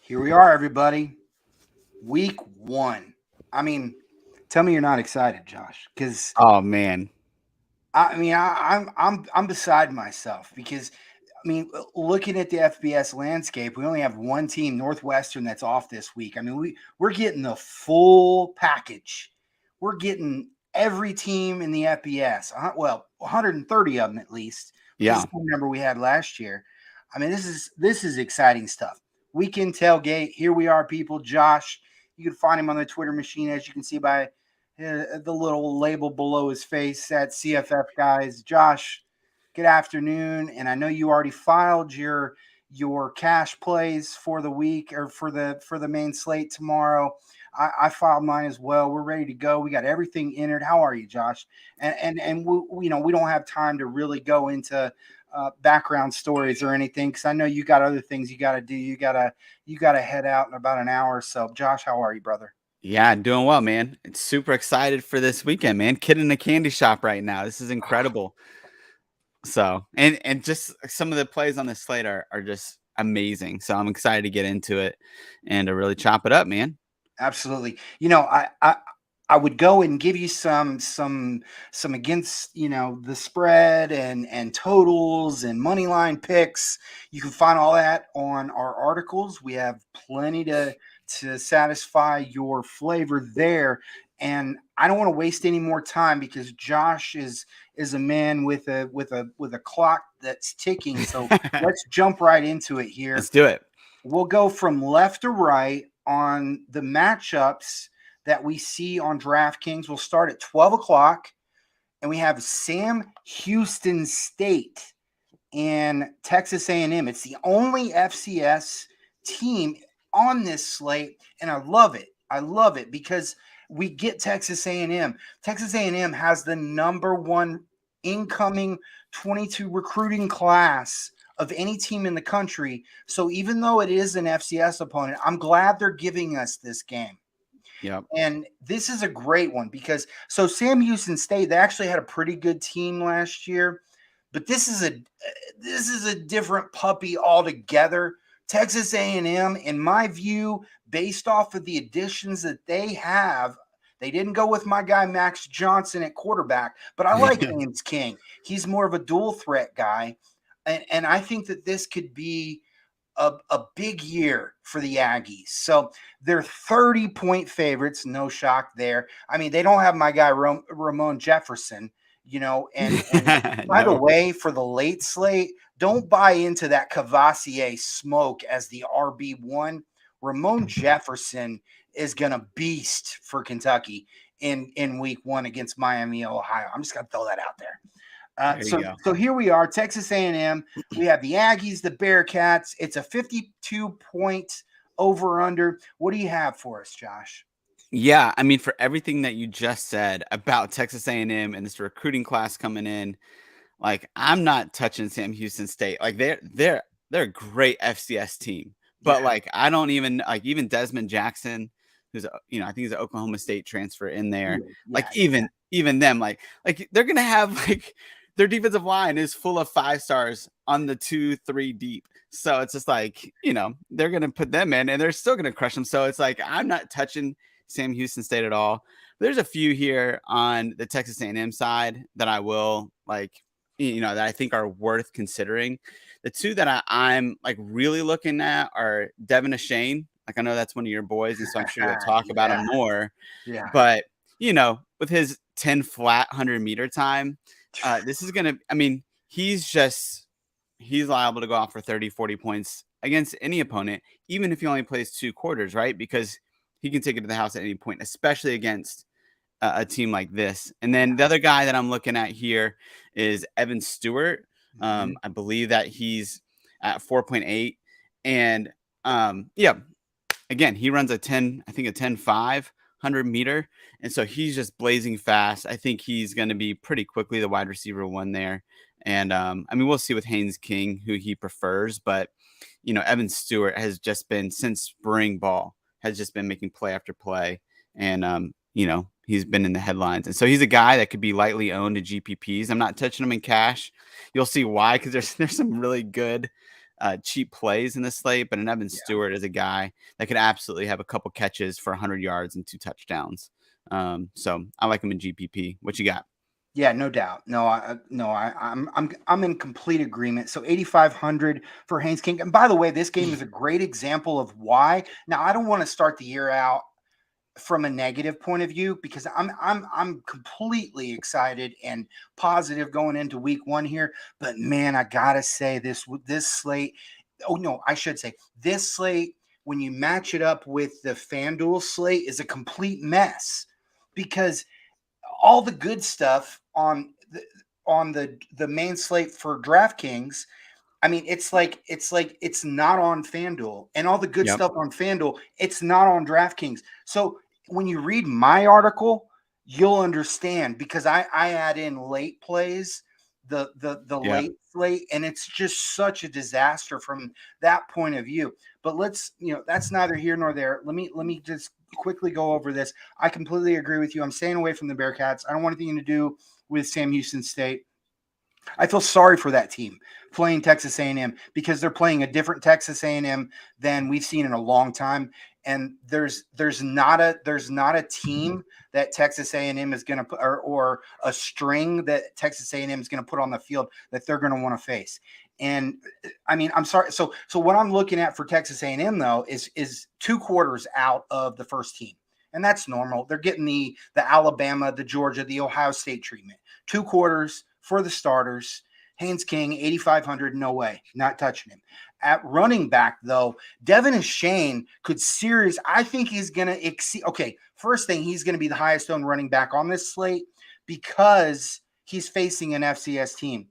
Here we are, everybody. Week 1. I mean, tell me you're not excited, Josh, because Oh man. I'm beside myself because looking at the FBS landscape, we only have one team, Northwestern, that's off this week. We're getting the full package. We're getting every team in the FBS. Well, 130 of them at least, which is Yeah. the same number we had last year. This is exciting stuff. Weekend Tailgate. Here we are, people. Josh, you can find him on the Twitter machine, as you can see by the little label below his face at CFF guys. Josh, good afternoon. And I know you already filed your cash plays for the week or for the main slate tomorrow. I filed mine as well. We're ready to go. We got everything entered. How are you, Josh? And we don't have time to really go into background stories or anything because I know you got other things you got to do. You got to head out in about an hour or so. Josh, how are you, brother? Yeah, doing well, man. It's super excited for this weekend, man. Kid in a candy shop right now. This is incredible. So, and just some of the plays on this slate are just amazing. So I'm excited to get into it and to really chop it up, man. Absolutely. I would go and give you some against the spread and totals and money line picks. You can find all that on our articles. We have plenty to satisfy your flavor there. And I don't want to waste any more time because Josh is a man with a clock that's ticking. So let's jump right into it here. Let's do it. We'll go from left to right on the matchups that we see on DraftKings. We'll start at 12 o'clock, and we have Sam Houston State and Texas A&M. It's the only FCS team on this slate, and I love it. I love it because we get Texas A&M. Texas A&M has the number one incoming 22 recruiting class of any team in the country. So even though it is an FCS opponent, I'm glad they're giving us this game. Yep. And this is a great one because Sam Houston State, they actually had a pretty good team last year, but this is a different puppy altogether. Texas A&M, in my view, based off of the additions that they have, they didn't go with my guy Max Johnson at quarterback, but I like James King. He's more of a dual threat guy. And I think that this could be a big year for the Aggies. So they're 30-point favorites. No shock there. I mean, they don't have my guy Ramon Jefferson, and by the No. way, for the late slate, don't buy into that Cavassier smoke as the RB1. Ramon Jefferson is going to beast for Kentucky in week 1 against Miami, Ohio. I'm just going to throw that out there. There you So, go. so here we are, Texas A&M. We have the Aggies, the Bearcats. It's a 52-point over/under. What do you have for us, Josh? Yeah, I mean, for everything that you just said about Texas A&M and this recruiting class coming in, like I'm not touching Sam Houston State. Like they're a great FCS team, but Yeah, like I don't even like even Desmond Jackson, who's I think he's an Oklahoma State transfer in there. Like yeah, even them, like they're gonna have like their defensive line is full of 5 stars on the 2-3 deep. So it's just like they're gonna put them in and they're still gonna crush them. So it's like I'm not touching Sam Houston State at all. There's a few here on the Texas A&M side that I will like that I think are worth considering. The two that I'm like really looking at are Devin Ashane. Like I know that's one of your boys, and so I'm sure you'll talk about yeah, him more. yeah. But with his 10 flat 100-meter time, this is gonna. I mean, he's liable to go off for 30, 40 points against any opponent, even if he only plays 2 quarters, right? Because he can take it to the house at any point, especially against a team like this. And then the other guy that I'm looking at here is Evan Stewart. I believe that he's at 4.8. And yeah, again, he runs a 10.5 100-meter. And so he's just blazing fast. I think he's going to be pretty quickly the wide receiver 1 there. And I mean, we'll see with Haynes King who he prefers. But, Evan Stewart has just been, since spring ball, has just been making play after play. And, he's been in the headlines. And so he's a guy that could be lightly owned in GPPs. I'm not touching him in cash. You'll see why, because there's some really good cheap plays in the slate, but an Evan Stewart is a guy that could absolutely have a couple catches for 100 yards and 2 touchdowns. So I like him in GPP. What you got? Yeah, no doubt. I'm in complete agreement. So 8,500 for Haynes King. And by the way, this game is a great example of why. Now, I don't want to start the year out from a negative point of view because I'm completely excited and positive going into week 1 here. But man, I gotta say this slate. Oh no, I should say this slate when you match it up with the FanDuel slate is a complete mess because all the good stuff on the main slate for DraftKings. I mean, it's not on FanDuel, and all the good Yep. stuff on FanDuel, it's not on DraftKings. So when you read my article, you'll understand because I add in late plays, the Yep. late slate, and it's just such a disaster from that point of view. But that's neither here nor there. Let me just quickly go over this. I completely agree with you. I'm staying away from the Bearcats. I don't want anything to do with Sam Houston State. I feel sorry for that team playing Texas A&M because they're playing a different Texas A&M than we've seen in a long time. And there's not a team that Texas A&M is going to put or a string that Texas A&M is going to put on the field that they're going to want to face. And I mean, I'm sorry. So what I'm looking at for Texas A&M though is 2 quarters out of the first team. And that's normal. They're getting the Alabama, the Georgia, the Ohio State treatment. 2 quarters for the starters. Haynes King, 8,500, no way, not touching him. At running back, though, Devin Shane could I think he's going to exceed. Okay, first thing, he's going to be the highest owned running back on this slate because he's facing an FCS team.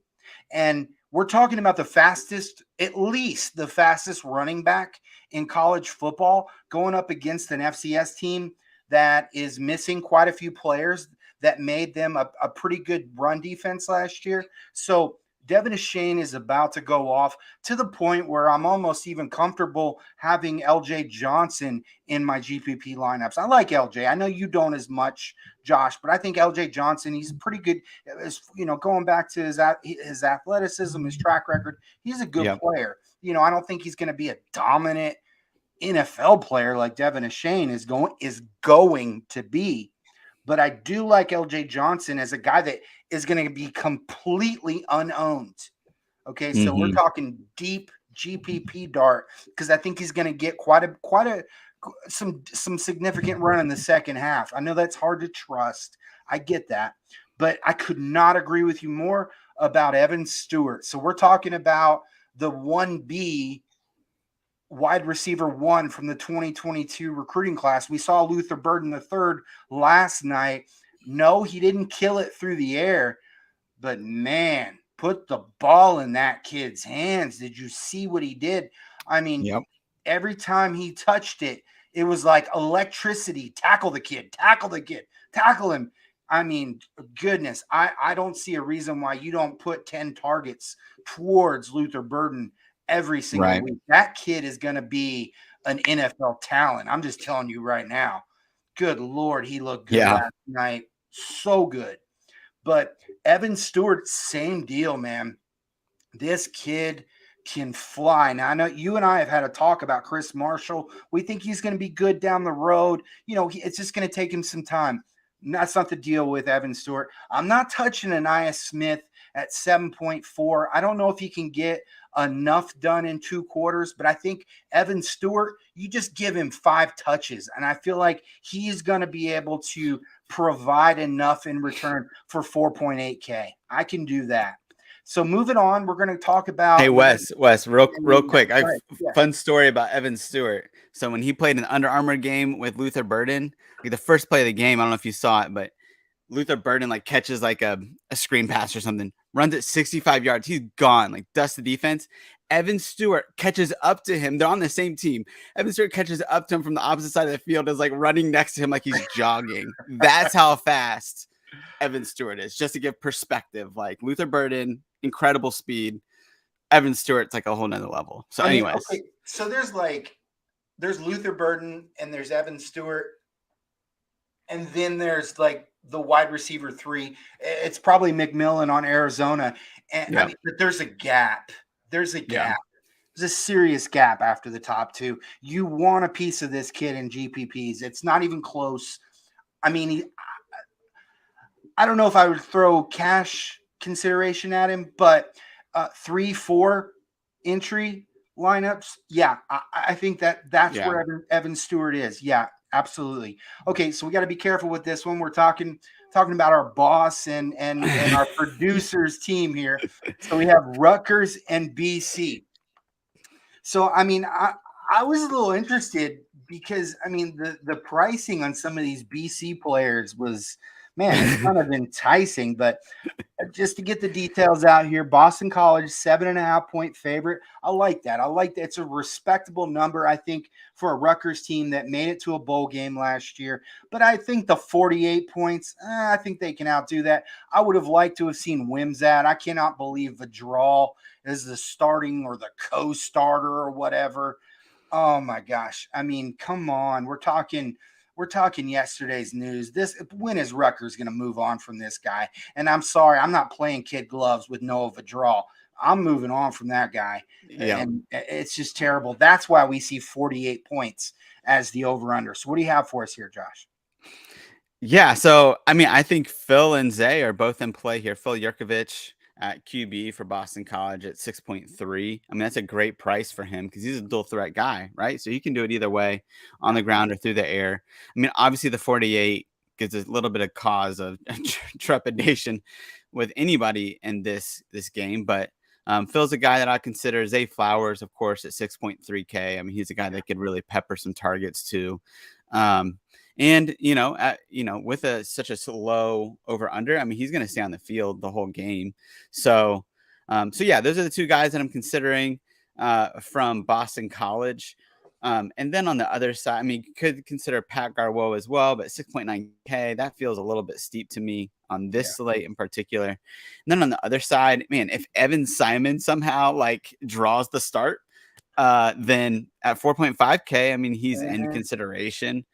And we're talking about at least the fastest running back in college football going up against an FCS team that is missing quite a few players that made them a pretty good run defense last year. So Devin Shane is about to go off to the point where I'm almost even comfortable having LJ Johnson in my GPP lineups. I like LJ. I know you don't as much, Josh, but I think LJ Johnson, he's pretty good. Going back to his athleticism, his track record, he's a good player. I don't think he's going to be a dominant NFL player like Devin Shane is going to be. But I do like LJ Johnson as a guy that is going to be completely unowned. Okay, so we're talking deep GPP dart because I think he's going to get some significant run in the second half. I know that's hard to trust. I get that, but I could not agree with you more about Evan Stewart. So we're talking about the 1B wide receiver 1 from the 2022 recruiting class. We saw Luther Burden III last night. No, he didn't kill it through the air, but man, put the ball in that kid's hands. Did you see what he did? I mean, every time he touched it, it was like electricity. Tackle the kid, tackle him. I mean, goodness, I don't see a reason why you don't put 10 targets towards Luther Burden every single week. That kid is going to be an NFL talent. I'm just telling you right now. Good Lord, he looked good last night. So good. But Evan Stewart, same deal, man. This kid can fly. Now, I know you and I have had a talk about Chris Marshall. We think he's going to be good down the road. It's just going to take him some time. That's not the deal with Evan Stewart. I'm not touching Aniyah Smith at 7.4. I don't know if he can get enough done in 2 quarters, but I think Evan Stewart, you just give him 5 touches, and I feel like he's going to be able to provide enough in return for 4.8K. I can do that. So moving on, we're going to talk about. Hey, Wes, real quick. I have a fun story about Evan Stewart. So when he played an Under Armour game with Luther Burden, like the first play of the game, I don't know if you saw it, but Luther Burden catches a screen pass or something, runs it 65 yards. He's gone, dusts the defense. Evan Stewart catches up to him. They're on the same team. Evan Stewart catches up to him from the opposite side of the field, is running next to him like he's jogging. That's how fast Evan Stewart is. Just to give perspective, Luther Burden, incredible speed. Evan Stewart's a whole nother level. So, anyways. Okay. So there's Luther Burden and there's Evan Stewart. And then there's the wide receiver 3. It's probably McMillan on Arizona. And but there's a gap. there's a serious gap after the top two. You want a piece of this kid in GPPs. It's not even close. I mean, I don't know if I would throw cash consideration at him, but 3-4 entry lineups, yeah, I think that's Yeah. where Evan Stewart is. Yeah, absolutely. Okay, so we got to be careful with this one. We're talking about our boss and our producers team here. So we have Rutgers and BC. So I mean, I was a little interested because I mean the pricing on some of these BC players was, man, it's kind of enticing. But just to get the details out here, Boston College 7.5-point favorite. I like that. I like that. It's a respectable number, I think, for a Rutgers team that made it to a bowl game last year. But I think the 48 points, I think they can outdo that. I would have liked to have seen Wimsatt. I cannot believe the draw is the starting or the co-starter or whatever. Oh my gosh. I mean, come on. We're talking yesterday's news. When is Rutgers going to move on from this guy? And I'm sorry, I'm not playing kid gloves with Noah Vidral. I'm moving on from that guy. Yeah. And it's just terrible. That's why we see 48 points as the over-under. So what do you have for us here, Josh? Yeah. So, I mean, I think Phil and Zay are both in play here. Phil Yurkovich at QB for Boston College at 6.3. I mean, that's a great price for him because he's a dual threat guy, right? So he can do it either way, on the ground or through the air. I mean, obviously the 48 gives a little bit of cause of trepidation with anybody in this game, but Phil's a guy that I consider. Zay Flowers, of course, at 6.3K. I mean, he's a guy that could really pepper some targets too. And with such a low over under, I mean, he's going to stay on the field the whole game. So yeah, those are the two guys that I'm considering from Boston College. And then on the other side, I mean, you could consider Pat Garwo as well, but 6.9K, that feels a little bit steep to me on this slate in particular. And then on the other side, man, if Evan Simon somehow draws the start, then at 4.5K, I mean, he's in consideration.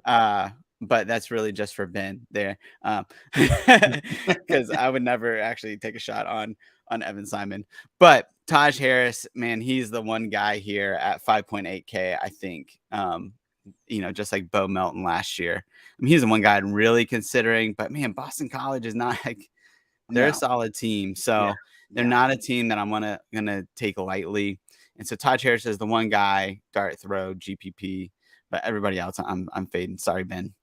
But that's really just for Ben there. Because I would never actually take a shot on Evan Simon. But Taj Harris, man, he's the one guy here at 5.8K, I think. Just like Bo Melton last year. I mean, he's the one guy I'm really considering. But man, Boston College is not they're a solid team. So they're not a team that I'm gonna take lightly. And so Taj Harris is the one guy, dart throw, GPP, but everybody else I'm fading. Sorry, Ben.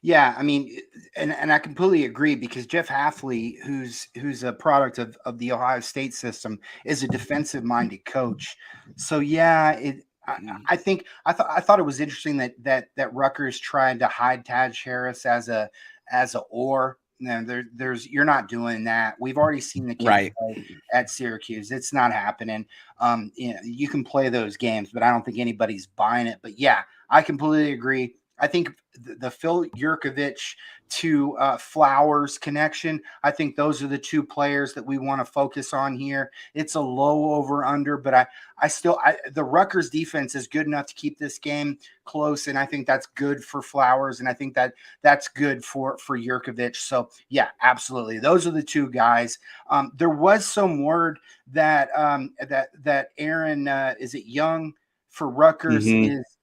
Yeah, I mean, and I completely agree because Jeff Hafley, who's a product of the Ohio State system, is a defensive minded coach. So yeah, I think I thought it was interesting that Rutgers tried to hide Taj Harris as a or. No, you're not doing that. We've already seen the kid play at Syracuse. It's not happening. You can play those games, but I don't think anybody's buying it. But yeah, I completely agree. I think the Phil Yurkovich to Flowers connection, I think those are the two players that we want to focus on here. It's a low over under, but the Rutgers defense is good enough to keep this game close, and I think that's good for Flowers, and I think that's good for Yurkovich. So yeah, absolutely, those are the two guys. There was some word that that Aaron is it Young for Rutgers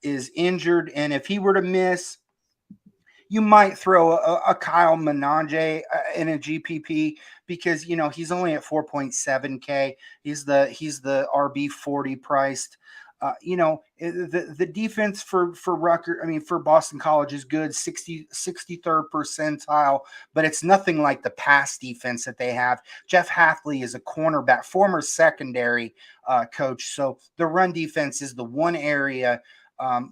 is injured, and if he were to miss, you might throw a Kyle Menage in a GPP because he's only at 4.7K. He's the RB 40 priced. The defense for Rutgers, I mean for Boston College is good, 63rd percentile, but it's nothing like the pass defense that they have. Jeff Hafley is a cornerback, former secondary coach, so the run defense is the one area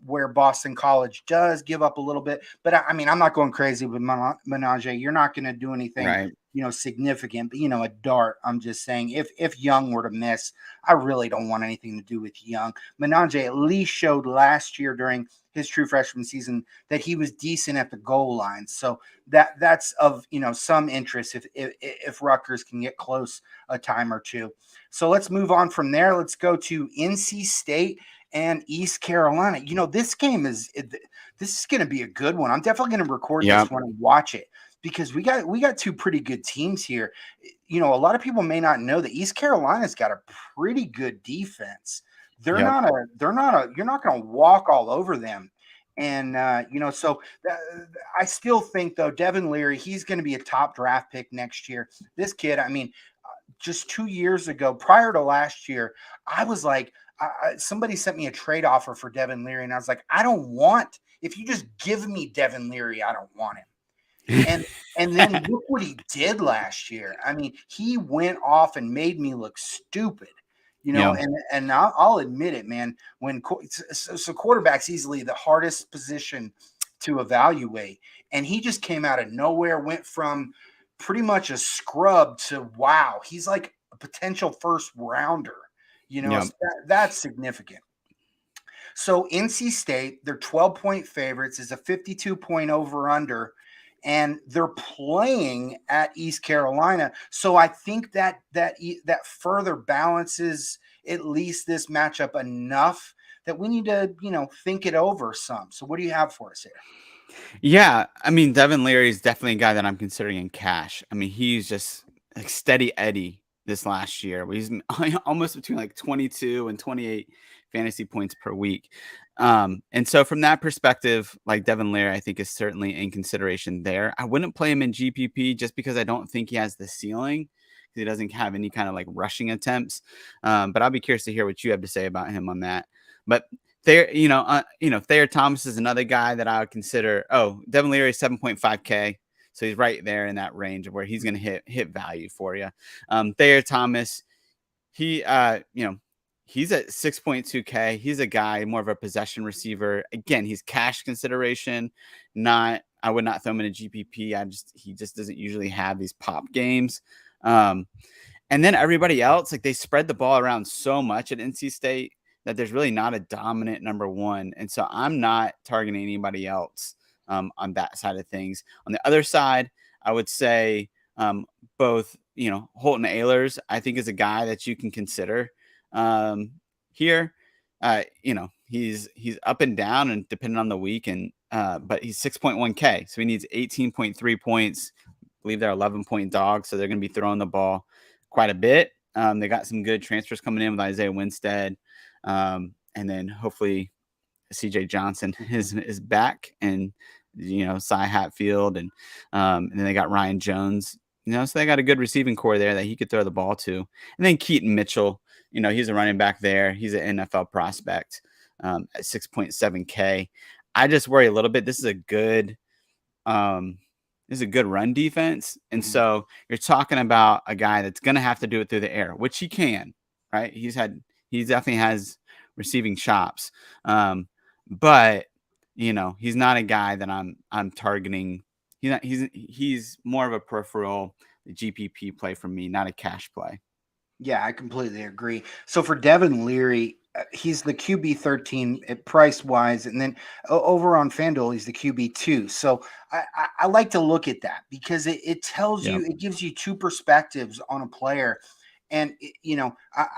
where Boston College does give up a little bit. But I mean, I'm not going crazy with Menage. You're not going to do anything, significant. But a dart. I'm just saying, if Young were to miss, I really don't want anything to do with Young. Menage at least showed last year during his true freshman season that he was decent at the goal line. So that's of some interest if Rutgers can get close a time or two. So let's move on from there. Let's go to NC State and East Carolina. This game this is going to be a good one. I'm definitely going to record this one and watch it because we got two pretty good teams here. A lot of people may not know that East Carolina's got a pretty good defense. They're Yep. not a they're not a you're not going to walk all over them. And so I still think though Devin Leary, he's going to be a top draft pick next year. This kid, I mean, just 2 years ago, prior to last year, I was like, somebody sent me a trade offer for Devin Leary, and I was like, I don't want. If you just give me Devin Leary, I don't want him. And then look what he did last year. I mean, he went off and made me look stupid. Yeah. And I'll admit it, man. So quarterback's easily the hardest position to evaluate, and he just came out of nowhere, went from pretty much a scrub to wow, he's like a potential first rounder. Yeah. So that's significant. So NC State, they're 12-point favorites, is a 52-point over under, and they're playing at East Carolina. So I think that further balances at least this matchup enough that we need to, think it over some. So what do you have for us here? Yeah, I mean, Devin Leary is definitely a guy that I'm considering in cash. I mean, he's just like steady Eddie this last year. He's almost between like 22 and 28 fantasy points per week. And so from that perspective, like Devin Leary, I think is certainly in consideration there. I wouldn't play him in GPP just because I don't think he has the ceiling. He doesn't have any kind of like rushing attempts. But I'll be curious to hear what you have to say about him on that. But Thayer Thomas is another guy that I would consider. Oh, Devin Leary is 7.5K. So he's right there in that range of where he's going to hit value for you. Thayer Thomas, he's at 6.2K. He's a guy, more of a possession receiver. Again, he's cash consideration. I would not throw him in a GPP. He just doesn't usually have these pop games. And then everybody else, like they spread the ball around so much at NC State that there's really not a dominant number one. And so I'm not targeting anybody else on that side of things. On the other side, I would say both, Holton Ahlers, I think is a guy that you can consider here. He's up and down and depending on the week, and but he's 6.1K. So he needs 18.3 points. I believe they're 11-point dogs. So they're going to be throwing the ball quite a bit. They got some good transfers coming in with Isaiah Winstead. And then hopefully CJ Johnson is back, and Cy Hatfield, and then they got Ryan Jones. So they got a good receiving core there that he could throw the ball to. And then Keaton Mitchell, he's a running back there. He's an NFL prospect at 6.7K. I just worry a little bit. This is a good run defense, and so you're talking about a guy that's going to have to do it through the air, which he can, right? He definitely has receiving chops. But he's not a guy that I'm targeting. He's more of a peripheral GPP play for me, not a cash play. Yeah, I completely agree. So for Devin Leary, he's the QB 13 at price wise, and then over on FanDuel, he's the QB 2. So I like to look at that because it tells you, it gives you two perspectives on a player. And,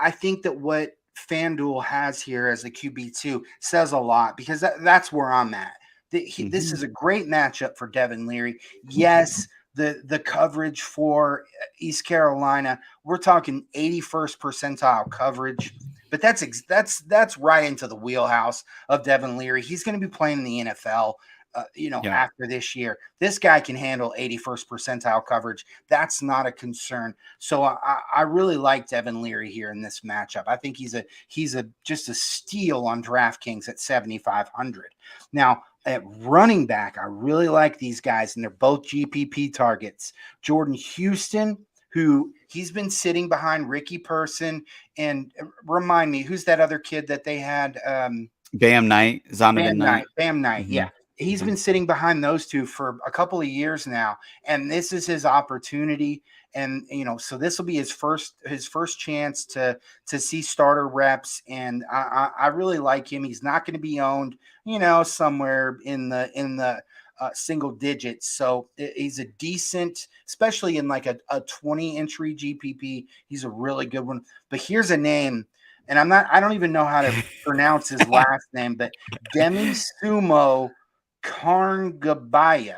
I think that what FanDuel has here as a QB2 says a lot because that's where I'm at. This is a great matchup for Devin Leary. Yes, the coverage for East Carolina, we're talking 81st percentile coverage, but that's right into the wheelhouse of Devin Leary. He's going to be playing in the NFL. After this year, this guy can handle 81st percentile coverage. That's not a concern. So I really like Devin Leary here in this matchup. I think he's just a steal on DraftKings at 7,500. Now at running back, I really like these guys, and they're both GPP targets. Jordan Houston, who he's been sitting behind Ricky Person, and remind me, who's that other kid that they had? Bam Knight, Zonovan Knight. Bam Knight, yeah. He's been sitting behind those two for a couple of years now, and this is his opportunity. And so this will be his first chance to see starter reps, and I really like him. He's not going to be owned, somewhere in the single digits. So he's a decent, especially in like a 20 entry GPP. He's a really good one. But here's a name, and I don't even know how to pronounce his last name, but Demi Sumo Karngabaya.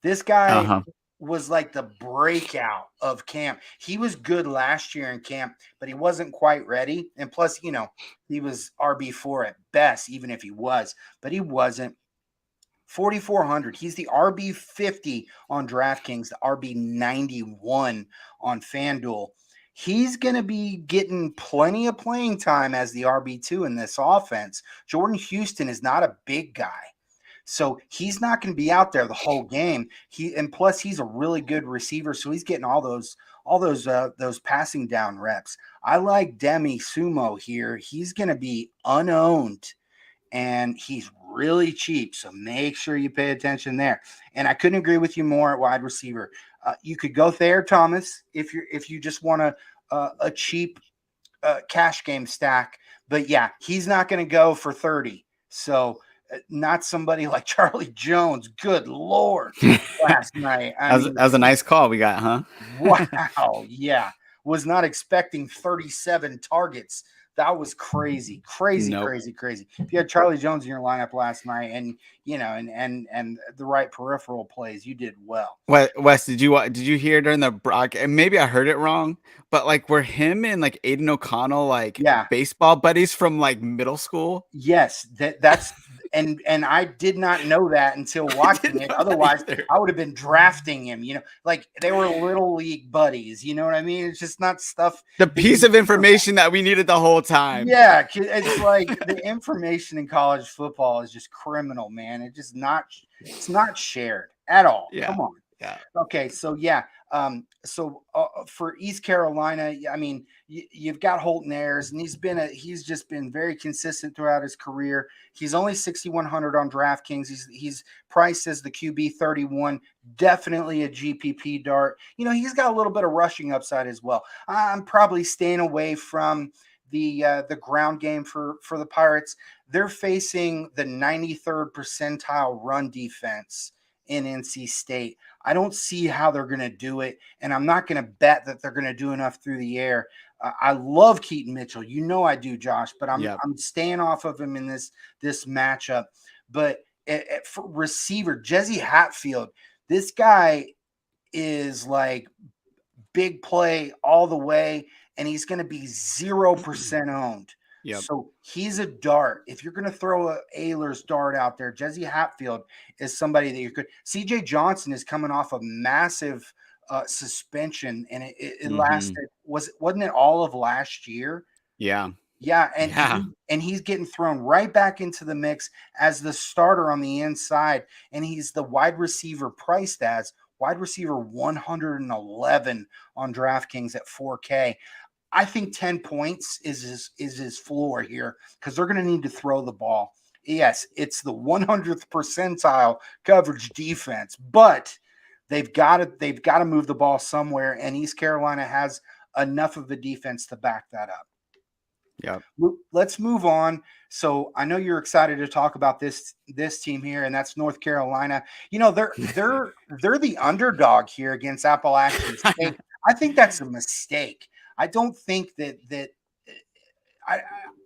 This guy, was like the breakout of camp. He was good last year in camp, but he wasn't quite ready. And plus, he was RB4 at best, even if he was, but he wasn't. 4,400. He's the RB50 on DraftKings, the RB91 on FanDuel. He's going to be getting plenty of playing time as the RB2 in this offense. Jordan Houston is not a big guy. So he's not going to be out there the whole game. And plus he's a really good receiver, so he's getting all those passing down reps. I like Demi Sumo here. He's going to be unowned and he's really cheap. So make sure you pay attention there. And I couldn't agree with you more at wide receiver. You could go Thayer Thomas if you just want a cheap cash game stack. But yeah, he's not going to go for 30. So not somebody like Charlie Jones. Good Lord. Last night. That was a nice call we got, huh? Wow. Yeah. Was not expecting 37 targets. That was crazy. Nope. Crazy. If you had Charlie Jones in your lineup last night and the right peripheral plays, you did well. Wes, did you hear during the broadcast? And maybe I heard it wrong, but like were him and like Aiden O'Connell baseball buddies from like middle school? Yes, that's and I did not know that until watching it. Otherwise, I would have been drafting him. Like they were little league buddies. You know what I mean? It's just not stuff. The piece of information that we needed the whole time. Yeah, it's like the information in college football is just criminal, man. It's not shared at all. Yeah. Come on. Yeah. Okay. So yeah. For East Carolina, I mean, you've got Holton Ayers, and he's just been very consistent throughout his career. He's only 6,100 on DraftKings. He's priced as the QB 31, definitely a GPP dart. He's got a little bit of rushing upside as well. I'm probably staying away from the ground game for the Pirates. They're facing the 93rd percentile run defense in NC State. I don't see how they're going to do it, and I'm not going to bet that they're going to do enough through the air. I love Keaton Mitchell. I do, Josh, but I'm staying off of him in this matchup. But for receiver, Jesse Hatfield, this guy is like big play all the way, and he's going to be 0% owned. Yep. So he's a dart. If you're going to throw a Ehlers dart out there, Jesse Hatfield is somebody that you could. CJ Johnson is coming off a massive suspension, and it lasted. Wasn't it all of last year? Yeah. Yeah, and he's getting thrown right back into the mix as the starter on the inside, and he's the wide receiver priced as wide receiver 111 on DraftKings at 4K. I think 10 points is his floor here because they're going to need to throw the ball. Yes, it's the 100th percentile coverage defense, but they've got to move the ball somewhere, and East Carolina has enough of a defense to back that up. Yeah. Let's move on. So I know you're excited to talk about this team here, and that's North Carolina. They're the underdog here against Appalachian State. I think that's a mistake. I don't think that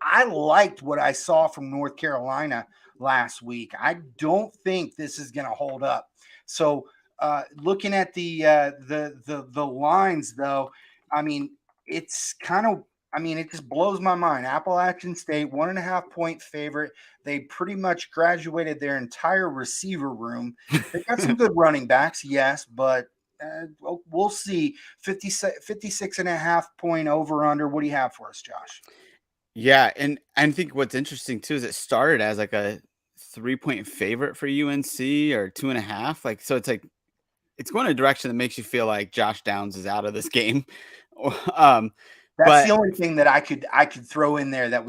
I liked what I saw from North Carolina last week. I don't think this is going to hold up. So looking at the lines, though, I mean, it's kind of. I mean, it just blows my mind. Appalachian State, 1.5 point favorite. They pretty much graduated their entire receiver room. They got some good running backs, yes, but we'll see. 56.5 point over under. What do you have for us, Josh? Yeah, and I think what's interesting too is it started as like a 3-point favorite for UNC or 2.5. Like, so it's like it's going a direction that makes you feel like Josh Downs is out of this game. That's the only thing that I could throw in there that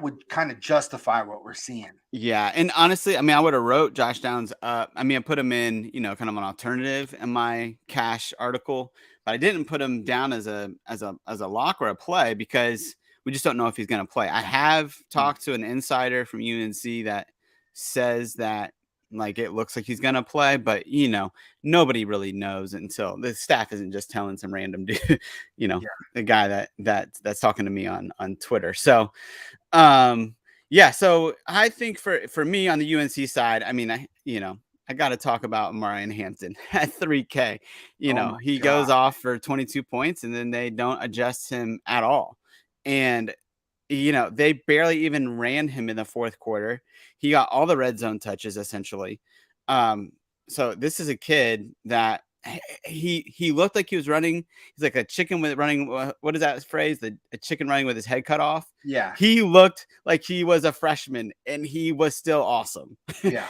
would kind of justify what we're seeing. Yeah, and honestly, I mean, I would have wrote Josh Downs up. I mean, I put him in, kind of an alternative in my cash article, but I didn't put him down as a lock or a play because we just don't know if he's going to play. I have talked to an insider from UNC that says that like it looks like he's going to play, but nobody really knows until the staff isn't just telling some random dude, the guy that's talking to me on Twitter. So, so I think for me on the UNC side, I mean, I I got to talk about Marion Hampton at 3K. Oh my He God. goes off for 22 points and then they don't adjust him at all. And, they barely even ran him in the fourth quarter. He got all the red zone touches essentially. Um, so this is a kid that he looked like he was running. He's like a chicken with running. What is that phrase? A chicken running with his head cut off. Yeah. He looked like he was a freshman and he was still awesome. Yeah.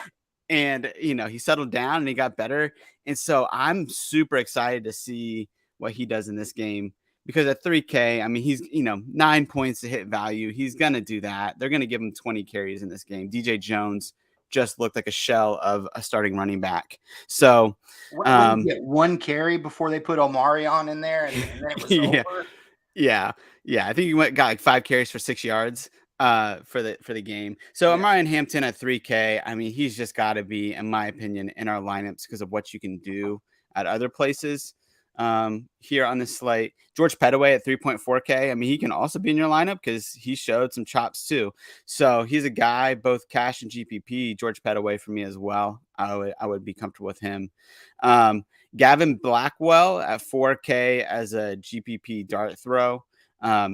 And, he settled down and he got better. And so I'm super excited to see what he does in this game because at 3K, I mean, he's, 9 points to hit value. He's going to do that. They're going to give him 20 carries in this game. DJ Jones just looked like a shell of a starting running back. So, When you get one carry before they put Omarion in there and then it was yeah, over. yeah. I think he got like 5 carries for 6 yards for the game. So Yeah. Marion Hampton at 3K, I mean, he's just got to be, in my opinion, in our lineups because of what you can do at other places. Here on this slate, George Pettaway at 3.4K. I mean, he can also be in your lineup because he showed some chops too. So he's a guy, both cash and GPP. George Pettaway for me as well. I would be comfortable with him. Gavin Blackwell at 4K as a GPP dart throw.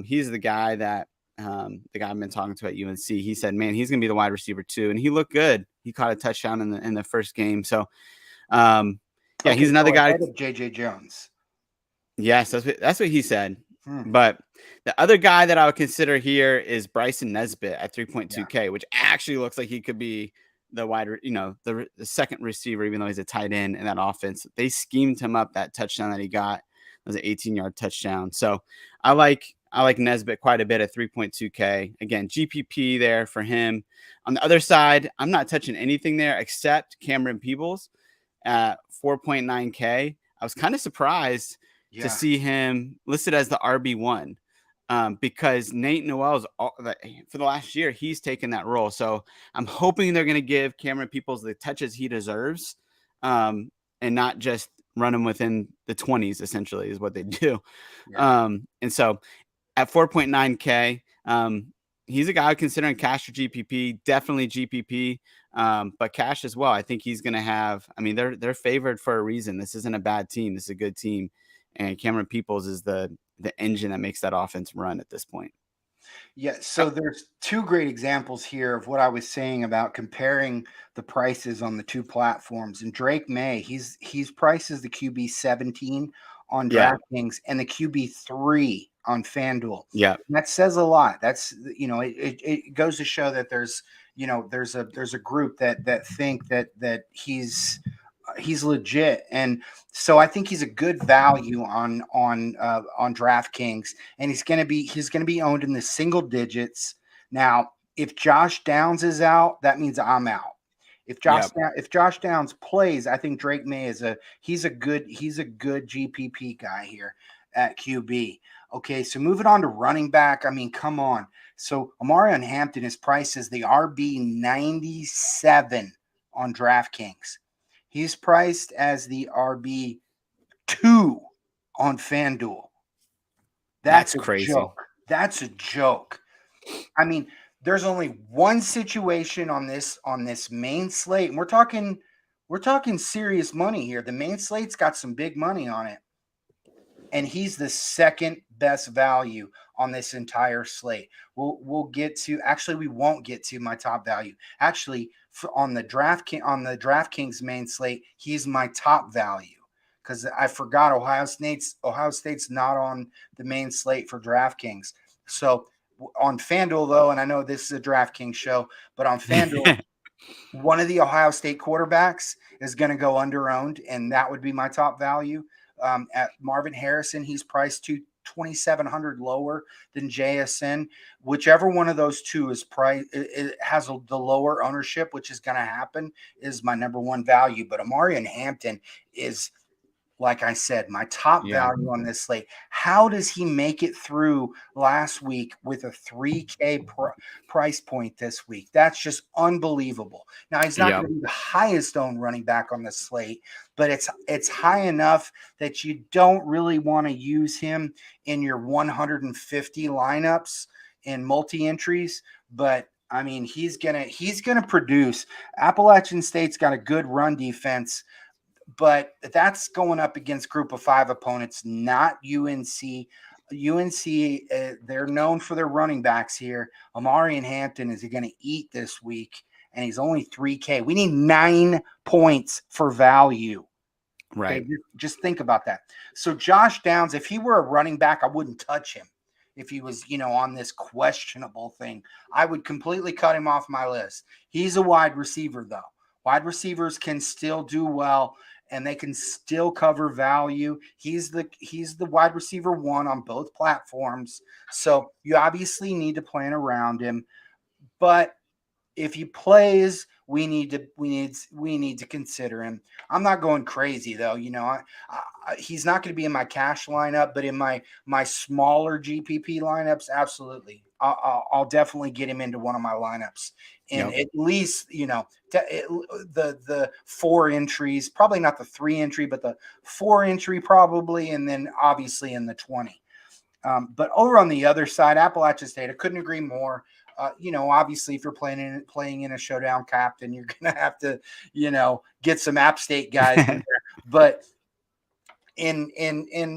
He's the guy that the guy I've been talking to at UNC. He said, "Man, he's gonna be the wide receiver too," and he looked good. He caught a touchdown in the first game. So, yeah, Okay, he's another guy. Ahead of JJ Jones. Yes, that's what he said. Hmm. But the other guy that I would consider here is Bryson Nesbitt at 3.2K, which actually looks like he could be the the second receiver, even though he's a tight end in that offense. They schemed him up. That touchdown that he got was an 18-yard touchdown. So I like Nesbitt quite a bit at 3.2K. Again, GPP there for him. On the other side, I'm not touching anything there except Cameron Peebles at 4.9K. I was kind of surprised to see him listed as the RB1 because Nate Noel's for the last year, he's taken that role. So I'm hoping they're going to give Cameron Peebles the touches he deserves and not just run him within the 20s, essentially, is what they do. Yeah. And so at 4.9K, he's a guy considering cash or GPP, definitely GPP, but cash as well. I think he's going to have, I mean, they're favored for a reason. This isn't a bad team. This is a good team. And Cameron Peebles is the engine that makes that offense run at this point. Yeah, so there's two great examples here of what I was saying about comparing the prices on the two platforms. And Drake May, he's priced as the QB 17 on Yeah. DraftKings and the QB 3 on FanDuel. Yeah. And that says a lot. That's it goes to show that there's there's a group that think that he's legit, and so I think he's a good value on DraftKings, and he's gonna be owned in the single digits. Now, if Josh Downs is out, that means I'm out. If Josh Downs plays, I think Drake May is he's a good GPP guy here at QB. Okay, so moving on to running back. I mean, come on. So Omarion Hampton is priced as the RB 97 on DraftKings. He's priced as the RB2 on FanDuel. That's a crazy. joke. That's a joke. I mean, there's only one situation on this main slate, and we're talking serious money here. The main slate's got some big money on it, and he's the second best value on this entire slate. We'll get to, actually we won't get to my top value. Actually, on the DraftKings main slate, he's my top value because I forgot Ohio State's not on the main slate for DraftKings. So on FanDuel though, and I know this is a DraftKings show, but on FanDuel, one of the Ohio State quarterbacks is going to go under-owned, and that would be my top value. At Marvin Harrison, he's priced to $2,700 lower than JSN. Whichever one of those two is priced, it has the lower ownership, which is going to happen, is my number one value. But Omarion Hampton is, like I said, my top value on this slate. How does he make it through last week with a 3K price point this week? That's just unbelievable. Now, he's not going to be the highest owned running back on the slate, but it's high enough that you don't really want to use him in your 150 lineups in multi-entries. But I mean, he's gonna produce. Appalachian State's got a good run defense, but that's going up against group of five opponents, not UNC. UNC, they're known for their running backs here. Amari and Hampton is going to eat this week, and he's only 3K. We need 9 points for value. Okay, Right. just think about that. So Josh Downs, if he were a running back, I wouldn't touch him. If he was, on this questionable thing, I would completely cut him off my list. He's a wide receiver, though. Wide receivers can still do well, and they can still cover value. He's the wide receiver one on both platforms. So you obviously need to plan around him. But if he plays, we need to consider him. I'm not going crazy though. He's not going to be in my cash lineup, but in my smaller GPP lineups, absolutely, I'll definitely get him into one of my lineups. And Yep. at least the 4 entries, probably not the 3 entry, but the 4 entry probably, and then obviously in the 20. But over on the other side, Appalachian State, I couldn't agree more. Obviously, if you're playing in a showdown captain, you're gonna have to, get some App State guys in there. But in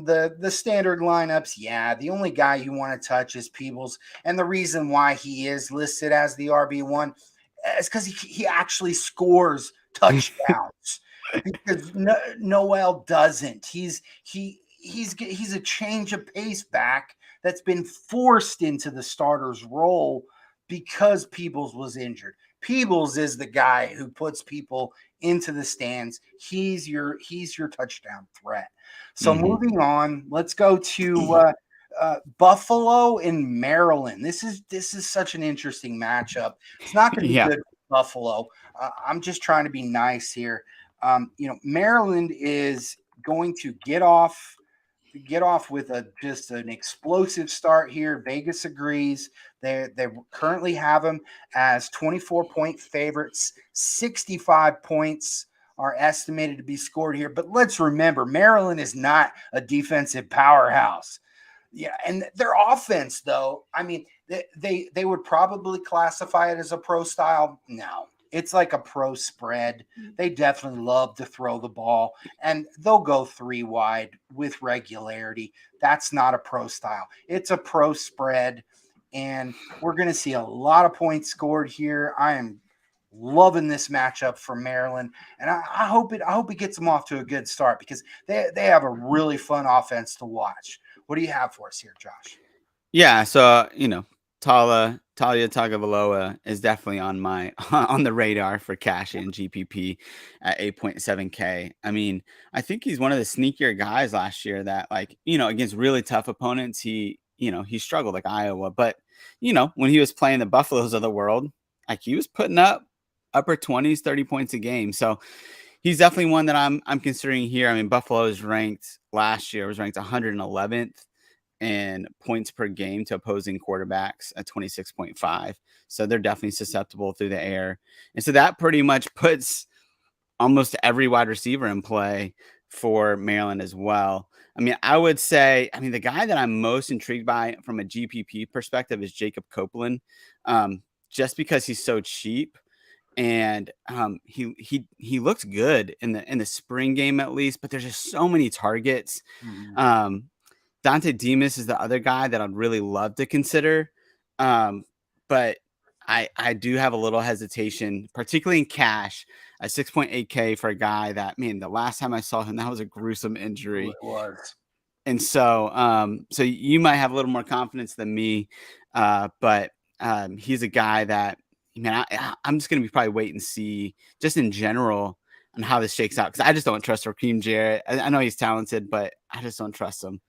the standard lineups, yeah, the only guy you want to touch is Peebles, and the reason why he is listed as the RB1 is because he actually scores touchdowns. Because Noel doesn't. He's a change of pace back that's been forced into the starter's role because Peebles was injured. Peebles is the guy who puts people into the stands. He's your touchdown threat. So Mhm. moving on, let's go to Buffalo and Maryland. This is such an interesting matchup. It's not going to be Yeah. good for Buffalo. I'm just trying to be nice here. Maryland is going to get off with just an explosive start here. Vegas agrees. They currently have them as 24-point favorites. 65 points are estimated to be scored here. But let's remember, Maryland is not a defensive powerhouse. Yeah, and their offense, though, I mean, they would probably classify it as a pro style. No, it's like a pro spread. They definitely love to throw the ball, and they'll go 3 wide with regularity. That's not a pro style. It's a pro spread, and we're going to see a lot of points scored here. I am loving this matchup for Maryland, and I hope it gets them off to a good start because they have a really fun offense to watch. What do you have for us here, Josh? Yeah, so Talia Tagovailoa is definitely on my on the radar for cash in GPP at 8.7K. I mean, I think he's one of the sneakier guys last year that, like, against really tough opponents, he struggled like Iowa, but when he was playing the Buffaloes of the world, like, he was putting up upper 20s, 30 points a game. So he's definitely one that I'm considering here. I mean, Buffalo is ranked last year was ranked 111th and points per game to opposing quarterbacks at 26.5. So they're definitely susceptible through the air. And so that pretty much puts almost every wide receiver in play for Maryland as well. I mean, I would say, the guy that I'm most intrigued by from a GPP perspective is Jacob Copeland, just because he's so cheap. And he looked good in the spring game at least, but there's just so many targets. Mhm. Um, Dante Demas is the other guy that I'd really love to consider. But I do have a little hesitation, particularly in cash, at 6.8K for a guy that, man, the last time I saw him, that was a gruesome injury. It was. And so you might have a little more confidence than me. But he's a guy that, man, I'm just going to be probably wait and see just in general on how this shakes out. Cause I just don't trust Raheem Jarrett. I know he's talented, but I just don't trust him.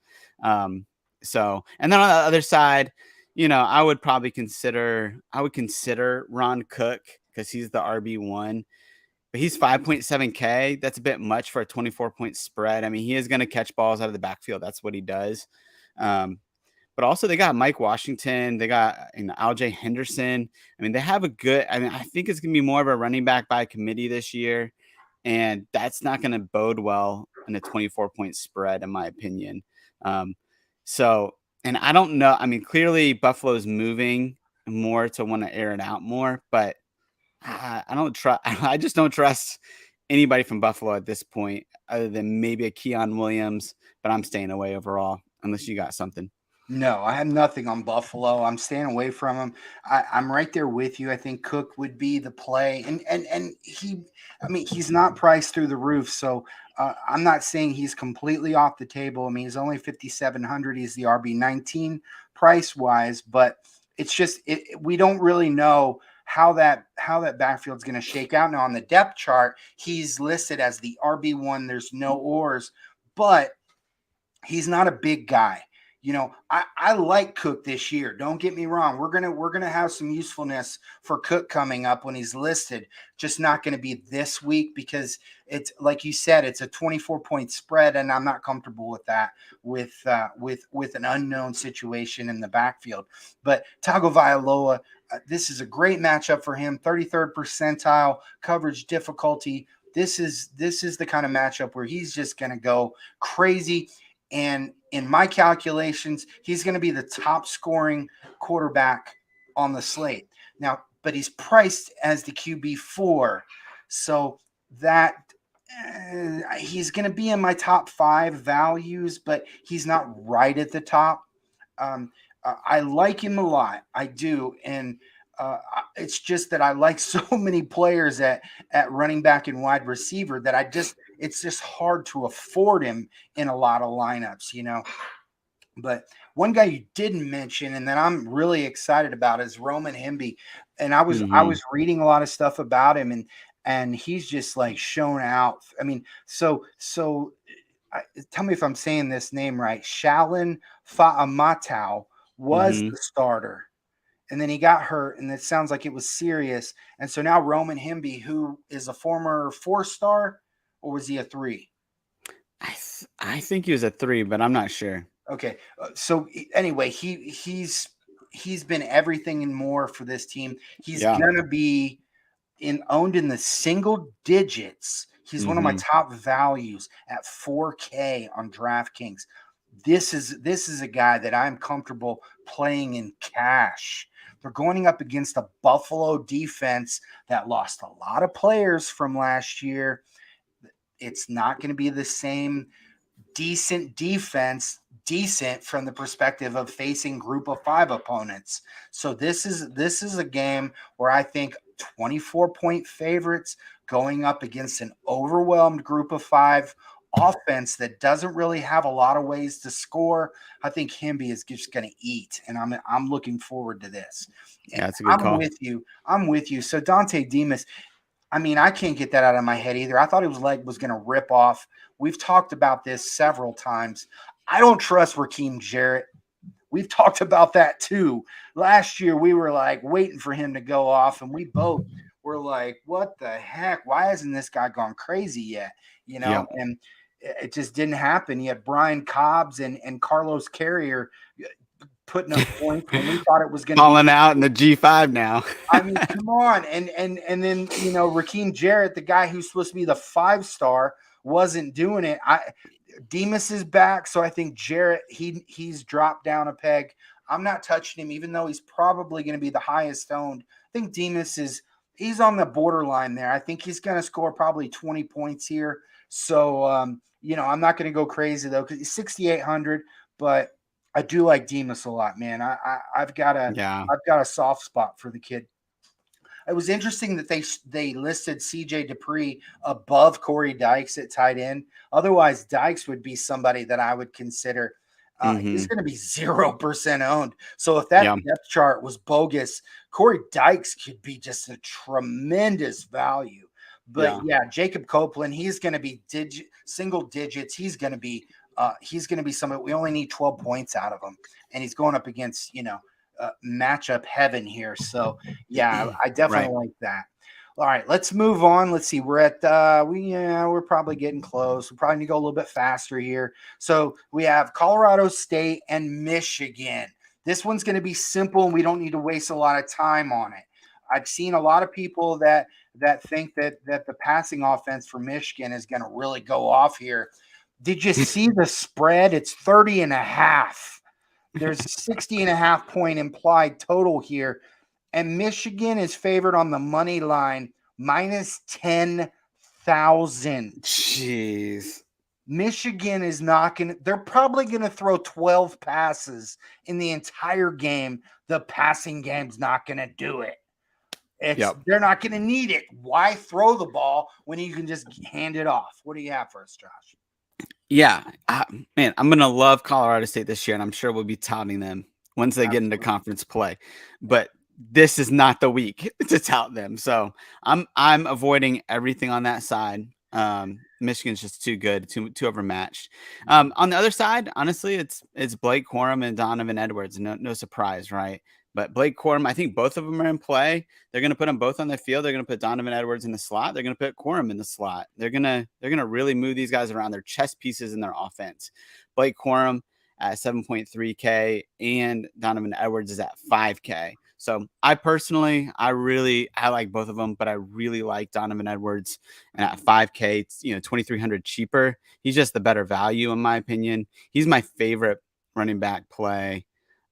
And then on the other side, I would consider Ron Cook because he's the RB1, but he's 5.7K. That's a bit much for a 24-point spread. I mean, he is going to catch balls out of the backfield. That's what he does. But also they got Mike Washington. They got LJ Henderson. I mean, they have I think it's going to be more of a running back by committee this year. And that's not going to bode well in a 24-point spread, in my opinion. And I don't know. I mean, clearly Buffalo's moving more to want to air it out more, but I don't trust. I just don't trust anybody from Buffalo at this point, other than maybe a Keon Williams. But I'm staying away overall, unless you got something. No, I have nothing on Buffalo. I'm staying away from him. I'm right there with you. I think Cook would be the play, and he, I mean, he's not priced through the roof. So I'm not saying he's completely off the table. I mean, he's only 5,700. He's the RB19 price wise, but it's just we don't really know how that backfield's going to shake out. Now on the depth chart, he's listed as the RB1. There's no ors, but he's not a big guy. I like Cook this year. Don't get me wrong. We're gonna have some usefulness for Cook coming up when he's listed. Just not going to be this week because it's like you said, it's a 24-point spread, and I'm not comfortable with that with an unknown situation in the backfield. But Tagovailoa, this is a great matchup for him. 33rd percentile coverage difficulty. This is the kind of matchup where he's just going to go crazy. And in my calculations, he's going to be the top scoring quarterback on the slate. Now, but he's priced as the QB4. So that he's going to be in my top 5 values, but he's not right at the top. I like him a lot. I do. And it's just that I like so many players at running back and wide receiver that it's just hard to afford him in a lot of lineups. But one guy you didn't mention and that I'm really excited about is Roman Hemby. And I was reading a lot of stuff about him and he's just like shown out. I mean, so tell me if I'm saying this name right. Shalin Fa'amatau was the starter. And then he got hurt, and it sounds like it was serious. And so now Roman Hemby, who is a former 4-star, or was he a 3? I think he was a 3, but I'm not sure. Okay. So anyway, he's been everything and more for this team. He's gonna be owned in the single digits. He's one of my top values at 4K on DraftKings. This is a guy that I'm comfortable playing in cash. They're going up against a Buffalo defense that lost a lot of players from last year. It's not going to be the same decent defense, decent from the perspective of facing group of 5 opponents. So this is a game where I think 24-point favorites going up against an overwhelmed group of 5 offense that doesn't really have a lot of ways to score. I think Hemby is just going to eat, and I'm looking forward to this. Yeah, that's a good call. I'm with you. So Dante Demas, I mean, I can't get that out of my head either. I thought his leg was going to rip off. We've talked about this several times. I don't trust Raheem Jarrett. We've talked about that too. Last year, we were like waiting for him to go off, and we both were like, what the heck? Why hasn't this guy gone crazy yet? And it just didn't happen. You had Brian Cobbs and Carlos Carrier putting up points when we thought it was going to falling out in the G5 now. I mean, come on. And then, Raheem Jarrett, the guy who's supposed to be the 5-star, wasn't doing it. Demas is back, so I think Jarrett, he's dropped down a peg. I'm not touching him, even though he's probably going to be the highest owned. I think Demas he's on the borderline there. I think he's going to score probably 20 points here. So, I'm not going to go crazy though, because he's 6,800, but I do like Demas a lot, man. I've got a soft spot for the kid. It was interesting that they listed CJ Dupree above Corey Dykes at tight end. Otherwise, Dykes would be somebody that I would consider. He's going to be 0% owned. So if that depth chart was bogus, Corey Dykes could be just a tremendous value. But Jacob Copeland, he's going to be single digits. He's going to be somebody. We only need 12 points out of him, and he's going up against matchup heaven here. So I definitely like that. All right, let's move on. Let's see. We're at we're probably getting close. We probably need to go a little bit faster here. So we have Colorado State and Michigan. This one's going to be simple, and we don't need to waste a lot of time on it. I've seen a lot of people that think that the passing offense for Michigan is going to really go off here. Did you see the spread? It's 30.5. There's 60.5 point implied total here. And Michigan is favored on the money line minus 10,000. Jeez. Michigan is not going to, they're probably going to throw 12 passes in the entire game. The passing game's not going to do it. They're not going to need it. Why throw the ball when you can just hand it off? What do you have for us, Josh? Yeah, man, I'm gonna love Colorado State this year, and I'm sure we'll be touting them once they get into conference play. But this is not the week to tout them, so I'm avoiding everything on that side. Michigan's just too good, too overmatched. On the other side, honestly, it's Blake Corum and Donovan Edwards. No surprise, right? But Blake Corum, I think both of them are in play. They're going to put them both on the field. They're going to put Donovan Edwards in the slot. They're going to put Corum in the slot. They're going to really move these guys around. Their chess pieces in their offense. Blake Corum at 7.3K and Donovan Edwards is at 5K. So I like both of them, but I really like Donovan Edwards, and at 5K, it's 2,300 cheaper. He's just the better value in my opinion. He's my favorite running back play.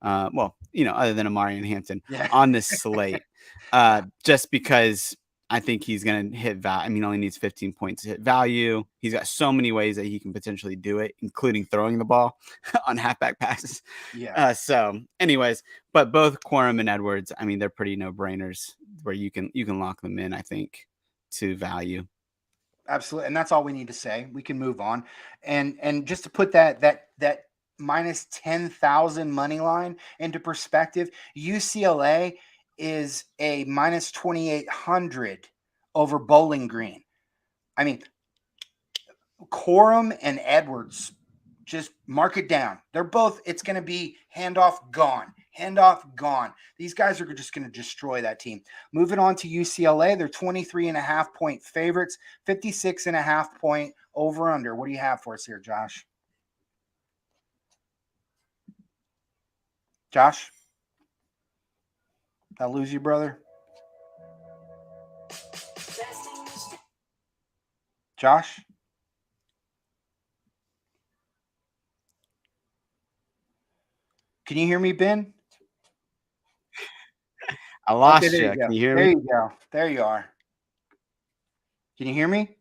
Other than Amari and Hampton on this slate, just because I think he's going to hit value. I mean, he only needs 15 points to hit value. He's got so many ways that he can potentially do it, including throwing the ball on halfback passes. Yeah. So anyways, but both Corum and Edwards, I mean, they're pretty no-brainers where you can lock them in, I think, to value. Absolutely. And that's all we need to say. We can move on. And just to put that minus 10,000 money line into perspective, UCLA is a minus 2,800 over Bowling Green. I mean, Corum and Edwards, just mark it down. They're both, it's going to be handoff gone. These guys are just going to destroy that team. Moving on to UCLA, they're 23.5 point favorites, 56.5 point over under. What do you have for us here, Josh? Josh? Did I lose you, brother? Josh? Can you hear me, Ben? I lost you. Can you hear me? There you go. There you are. Can you hear me?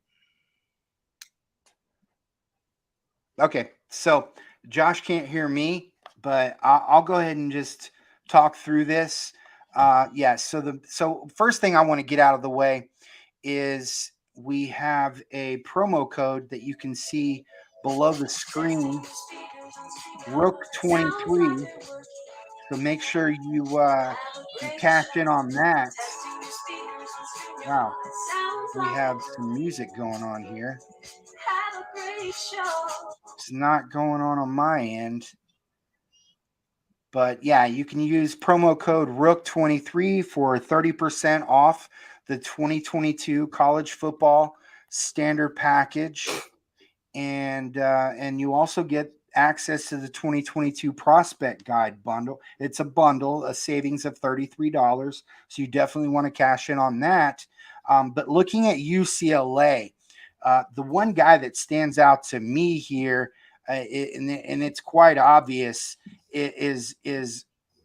Okay. So Josh can't hear me, but I'll go ahead and just talk through this. So first thing I want to get out of the way is we have a promo code that you can see below the screen, Rook23. So make sure you cash in on that. Wow, we have some music going on here. It's not going on my end. But yeah, you can use promo code Rook23 for 30% off the 2022 college football standard package. And you also get access to the 2022 prospect guide bundle. It's a bundle, a savings of $33. So you definitely want to cash in on that. But looking at UCLA, the one guy that stands out to me here, and it's quite obvious, is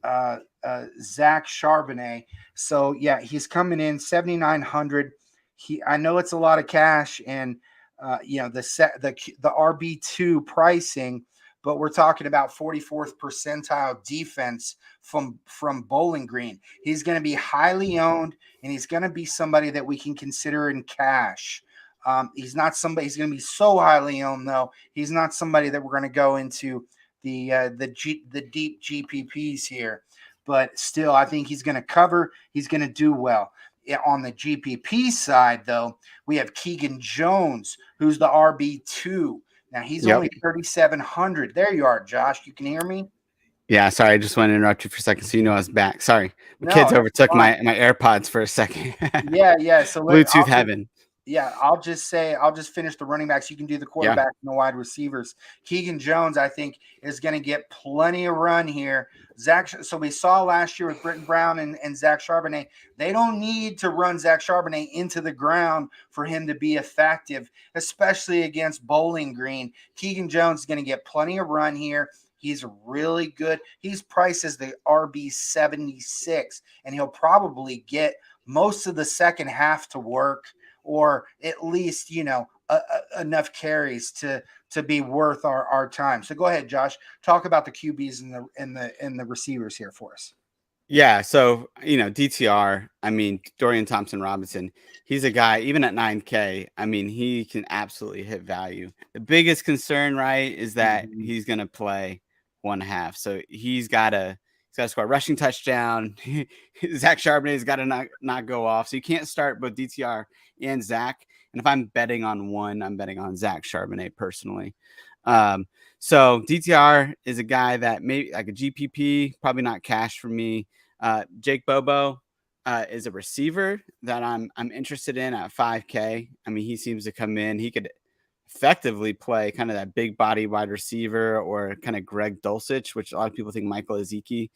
Zach Charbonnet. So yeah, he's coming in 7,900. I know it's a lot of cash, and the RB2 pricing, but we're talking about 44th percentile defense from Bowling Green. He's going to be highly owned, and he's going to be somebody that we can consider in cash. He's not somebody. He's going to be so highly owned, though. He's not somebody that we're going to go into the deep GPPs here. But still, I think he's going to cover. He's going to do well. On the GPP side, though, we have Keegan Jones, who's the RB2. Now, he's only 3,700. There you are, Josh. You can hear me? Yeah, sorry. I just want to interrupt you for a second so you know I was back. Sorry. The kids overtook my AirPods for a second. Yeah. So Bluetooth heaven. Yeah, I'll just finish the running backs. You can do the quarterback and the wide receivers. Keegan Jones, I think, is going to get plenty of run here. So we saw last year with Britton Brown and Zach Charbonnet, they don't need to run Zach Charbonnet into the ground for him to be effective, especially against Bowling Green. Keegan Jones is going to get plenty of run here. He's really good. He's priced as the RB 76, and he'll probably get most of the second half to work, or at least, enough carries to be worth our time. So go ahead, Josh. Talk about the QBs and the receivers here for us. Yeah, so DTR. I mean, Dorian Thompson Robinson. He's a guy. Even at 9K, I mean, he can absolutely hit value. The biggest concern, right, is that Mhm. he's going to play one half, so he's got to score a rushing touchdown. Zach Charbonnet's got to not go off, so you can't start both DTR and Zach. And if I'm betting on one, I'm betting on Zach Charbonnet personally. So DTR is a guy that maybe like a GPP, probably not cash for me. Jake Bobo is a receiver that I'm interested in at 5K. I mean, he seems to come in. He could effectively play kind of that big body wide receiver or kind of Greg Dulcich, which a lot of people think Michael Ezeki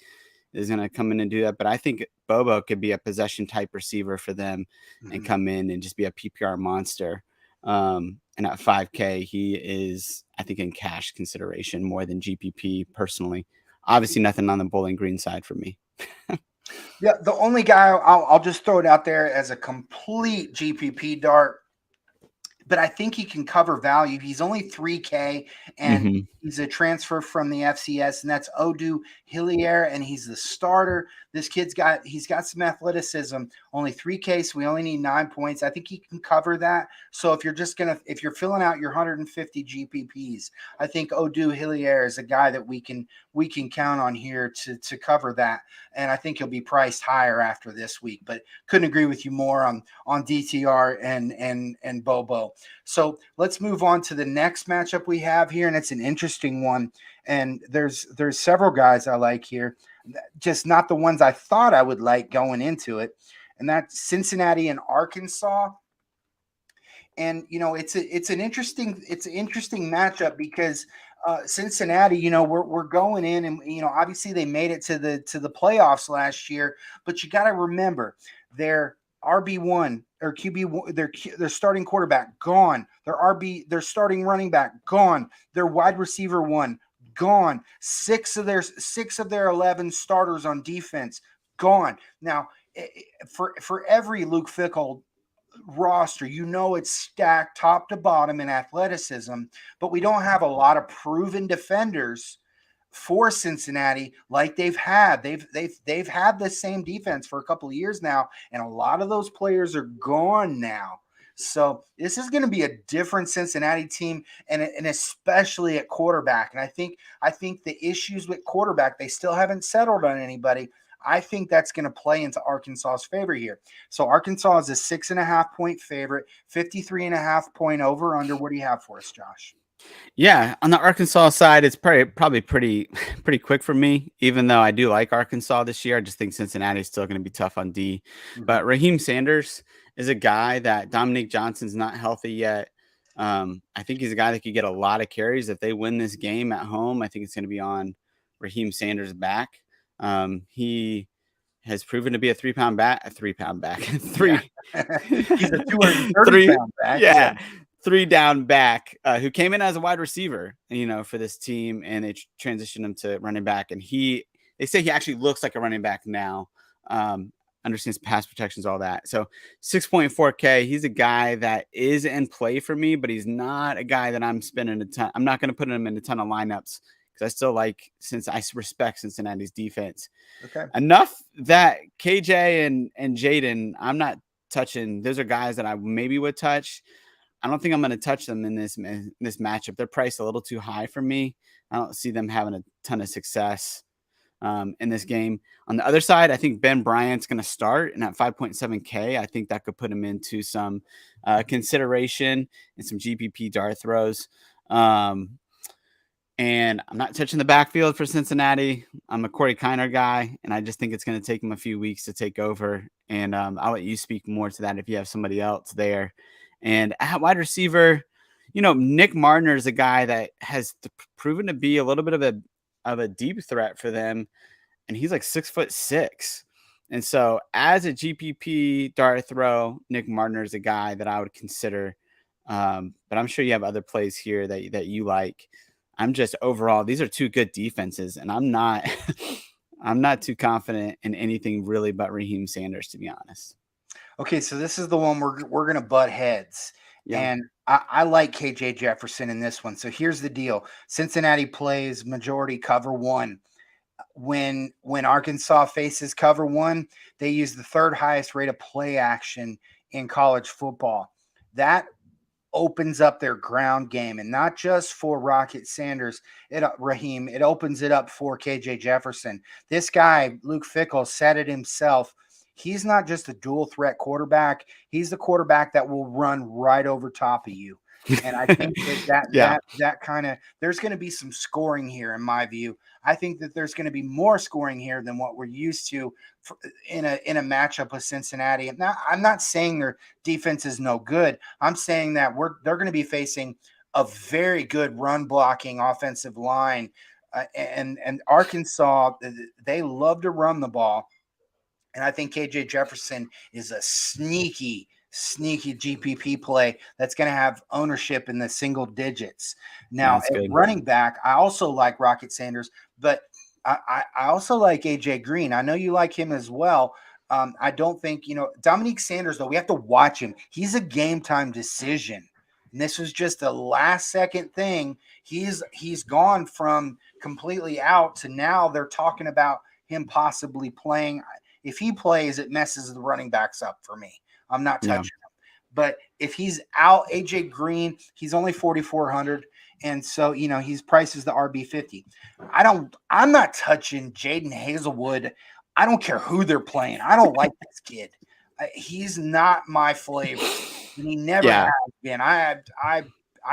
is going to come in and do that. But I think Bobo could be a possession type receiver for them and come in and just be a PPR monster. And at 5K, he is, I think, in cash consideration more than GPP personally. Obviously, nothing on the Bowling Green side for me. Yeah, the only guy I'll just throw it out there as a complete GPP dart, but I think he can cover value. He's only 3K, and Mm-hmm. he's a transfer from the FCS, and that's Odu Hillier, and he's the starter. This he's got some athleticism. Only 3K, so we only need 9 points. I think he can cover that. So if you're filling out your 150 GPPs, I think Odu Hillier is a guy that we can count on here to cover that. And I think he'll be priced higher after this week. But couldn't agree with you more on DTR and Bobo. So let's move on to the next matchup we have here, and it's an interesting one. And there's several guys I like here, just not the ones I thought I would like going into it. And that's Cincinnati and Arkansas. And it's an interesting matchup because Cincinnati, we're going in, and obviously they made it to the playoffs last year, but you got to remember their RB1 or QB1, their starting quarterback gone, their starting running back gone, their wide receiver one gone, six of their 11 starters on defense gone. Now, for every Luke Fickell roster, it's stacked top to bottom in athleticism, but we don't have a lot of proven defenders for Cincinnati like they've had. They've had the same defense for a couple of years now, and a lot of those players are gone now. So this is going to be a different Cincinnati team, and especially at quarterback. And I think the issues with quarterback, they still haven't settled on anybody. I think that's going to play into Arkansas's favor here. So Arkansas is a 6.5 point favorite, 53.5 point over under. What do you have for us, Josh? Yeah, on the Arkansas side, it's probably pretty quick for me. Even though I do like Arkansas this year, I just think Cincinnati is still going to be tough on D. Mm-hmm. But Raheem Sanders is a guy that Dominique Johnson's not healthy yet. I think he's a guy that could get a lot of carries if they win this game at home. I think it's going to be on Raheem Sanders' back. He has proven to be a 3-pound back, three. Yeah. He's a 230-pound back. Yeah. 3 down back who came in as a wide receiver, for this team, and they transitioned him to running back. And they say he actually looks like a running back now. Understands pass protections, all that. So 6.4K. He's a guy that is in play for me, but he's not a guy that I'm spending a ton. I'm not going to put him in a ton of lineups because I still since I respect Cincinnati's defense. Okay. Enough that KJ and Jaden, I'm not touching. Those are guys that I maybe would touch. I don't think I'm going to touch them in this matchup. They're priced a little too high for me. I don't see them having a ton of success in this game. On the other side, I think Ben Bryant's going to start, and at 5.7K, I think that could put him into some consideration and some GPP dart throws. And I'm not touching the backfield for Cincinnati. I'm a Corey Kiner guy, and I just think it's going to take him a few weeks to take over. And I'll let you speak more to that if you have somebody else there. And at wide receiver, Nick Martiner is a guy that has proven to be a little bit of a deep threat for them, and he's like 6'6". And so, as a GPP dart throw, Nick Martiner is a guy that I would consider. But I'm sure you have other plays here that you like. I'm just overall, these are two good defenses, and I'm not I'm not too confident in anything really but Raheem Sanders, to be honest. Okay, so this is the one we're gonna butt heads, Yeah. and I like KJ Jefferson in this one. So here's the deal: Cincinnati plays majority cover one. When Arkansas faces cover one, they use the third highest rate of play action in college football. That opens up their ground game, and not just for Rocket Sanders, Raheem. It opens it up for KJ Jefferson. This guy, Luke Fickell, said it himself. He's not just a dual threat quarterback. He's the quarterback that will run right over top of you. And I think Yeah. that kind of, there's going to be some scoring here in my view. I think that there's going to be more scoring here than what we're used to in a matchup with Cincinnati. Now, I'm not saying their defense is no good. I'm saying that they're going to be facing a very good run blocking offensive line, and Arkansas, they love to run the ball. And I think KJ Jefferson is a sneaky GPP play that's going to have ownership in the single digits. Now, That's at good. running back, I also like Rocket Sanders, but I also like AJ Green. I know you like him as well. I don't think, Dominique Sanders, though, we have to watch him. He's a game time decision. And this was just a last second thing. He's gone from completely out to now they're talking about him possibly playing. If he plays, it messes the running backs up for me. I'm not touching him. But if he's out, AJ Green, he's only 4,400. And so, he's priced as the RB50. I'm not touching Jaden Hazelwood. I don't care who they're playing. I don't like this kid. He's not my flavor. And he never has been. I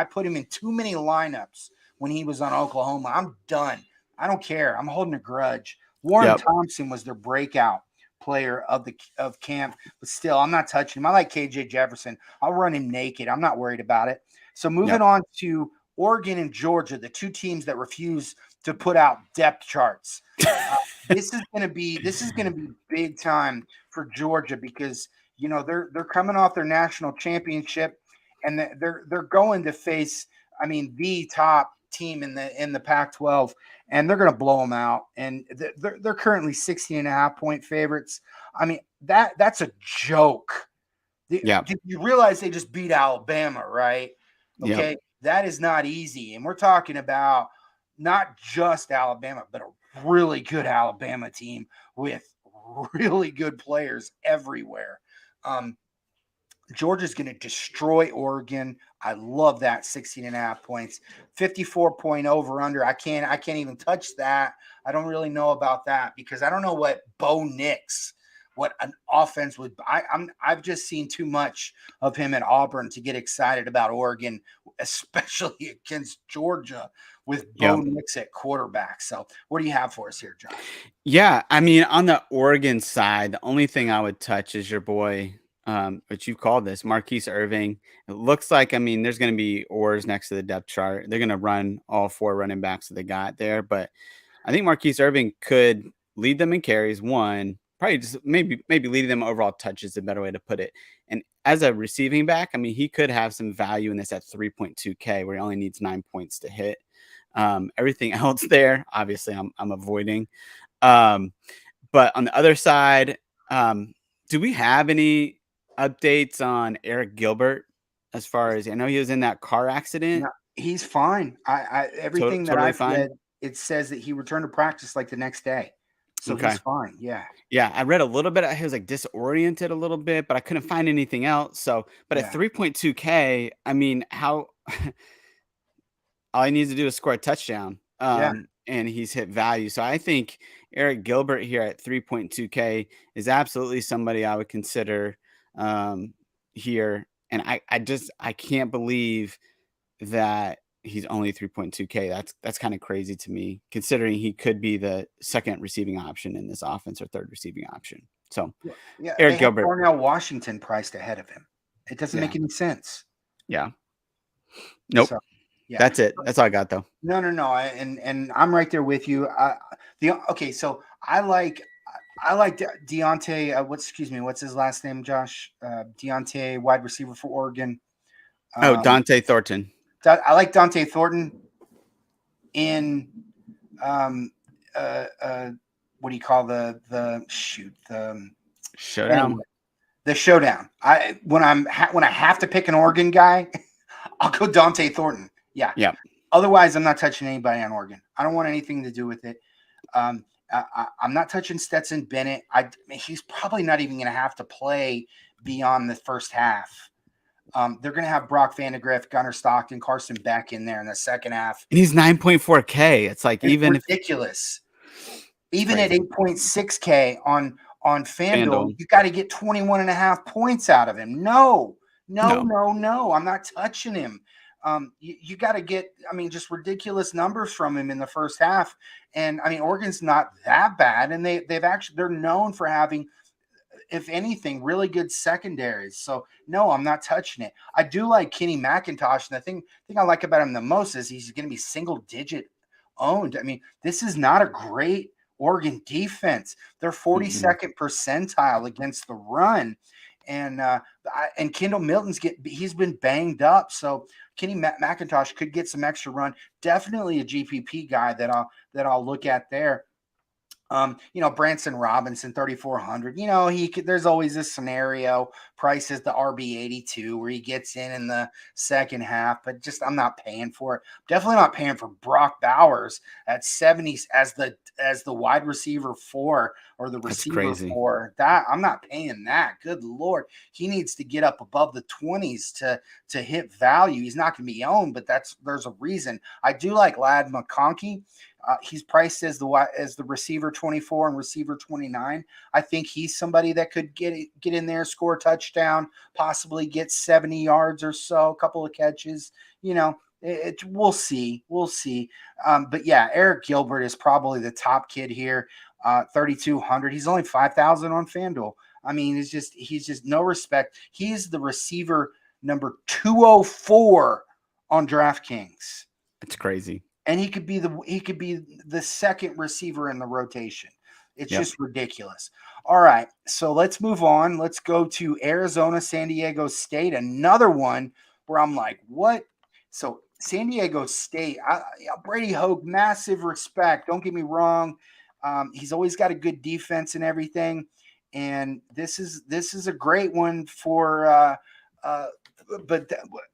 put him in too many lineups when he was on Oklahoma. I'm done. I don't care. I'm holding a grudge. Warren Thompson was their breakout player of camp, but still, I'm not touching him. I like KJ Jefferson. I'll run him naked. I'm not worried about it. So moving on to Oregon and Georgia, the two teams that refuse to put out depth charts. This is going to be big time for Georgia because they're coming off their national championship, and they're going to face, the top team in the Pac-12, and they're going to blow them out. And they're currently 16.5-point favorites. That's a joke. You realize they just beat Alabama, right? Okay. Yep. That is not easy. And we're talking about not just Alabama, but a really good Alabama team with really good players everywhere. Georgia's going to destroy Oregon. I love that 16.5 points, 54-point over under. I can't even touch that. I don't really know about that because I don't know what Bo Nix, what an offense would. I've just seen too much of him at Auburn to get excited about Oregon, especially against Georgia with Bo Nix at quarterback. So what do you have for us here, Josh? Yeah, on the Oregon side, the only thing I would touch is your boy, but you called this Marquise Irving. It looks like, there's going to be oars next to the depth chart. They're going to run all four running backs that they got there, but I think Marquise Irving could lead them in carries. One, probably just maybe leading them overall touches is a better way to put it. And as a receiving back, he could have some value in this at 3.2K where he only needs 9 points to hit. Everything else there, obviously, I'm avoiding. But on the other side, do we have any updates on Eric Gilbert as far as, I know he was in that car accident? No, he's fine. Everything that Totally I've fine. read, it says that he returned to practice like the next day. So he's fine. Yeah. Yeah. I read a little bit. He was like disoriented a little bit, but I couldn't find anything else. So, but at 3.2K, how all he needs to do is score a touchdown. And he's hit value. So I think Eric Gilbert here at 3.2K is absolutely somebody I would consider here. And I can't believe that he's only 3.2K. That's kind of crazy to me, considering he could be the second receiving option in this offense or third receiving option. So Eric Gilbert, Darnell Washington priced ahead of him. It doesn't make any sense. Yeah. Nope. So, that's it. That's all I got though. No. And I'm right there with you. So I like Deontay. What's his last name, Josh? Deontay, wide receiver for Oregon. Dante Thornton. I like Dante Thornton. in what do you call the Showdown. anyway, the showdown. When I have to pick an Oregon guy, I'll go Dante Thornton. Yeah. Otherwise, I'm not touching anybody on Oregon. I don't want anything to do with it. I'm not touching Stetson Bennett. He's probably not even going to have to play beyond the first half. They're going to have Brock Vandegrift, Gunnar Stockton, Carson Beck in there in the second half. And he's 9.4K. It's like it's ridiculous. Even at 8.6K on FanDuel, you got to get 21.5 points out of him. No. I'm not touching him. You got to get, just ridiculous numbers from him in the first half. And Oregon's not that bad. And they're known for having, if anything, really good secondaries. So no, I'm not touching it. I do like Kenny McIntosh. And the thing I like about him the most is he's going to be single digit owned. This is not a great Oregon defense. They're 42nd percentile against the run. And Kendall Milton's he's been banged up. So Kenny McIntosh could get some extra run. Definitely a GPP guy that I'll look at there. Branson Robinson, 3,400. There's always this scenario. Price is the RB82 where he gets in the second half, but just I'm not paying for it. Definitely not paying for Brock Bowers at 70 as the wide receiver 4 or the receiver 4. That I'm not paying that. Good Lord, he needs to get up above the 20s to hit value. He's not going to be owned, but there's a reason. I do like Ladd McConkey. He's priced as the receiver 24 and receiver 29. I think he's somebody that could get in there, score a touchdown, possibly get 70 yards or so, a couple of catches. We'll see. But yeah, Eric Gilbert is probably the top kid here. 3,200. He's only 5,000 on FanDuel. He's just no respect. He's the receiver number 204 on DraftKings. It's crazy. And he could be the second receiver in the rotation. It's just ridiculous. All right, so let's move on. Let's go to Arizona, San Diego State, another one where I'm like, what? So San Diego State, Brady Hoke, massive respect. Don't get me wrong. He's always got a good defense and everything. And this is a great one for but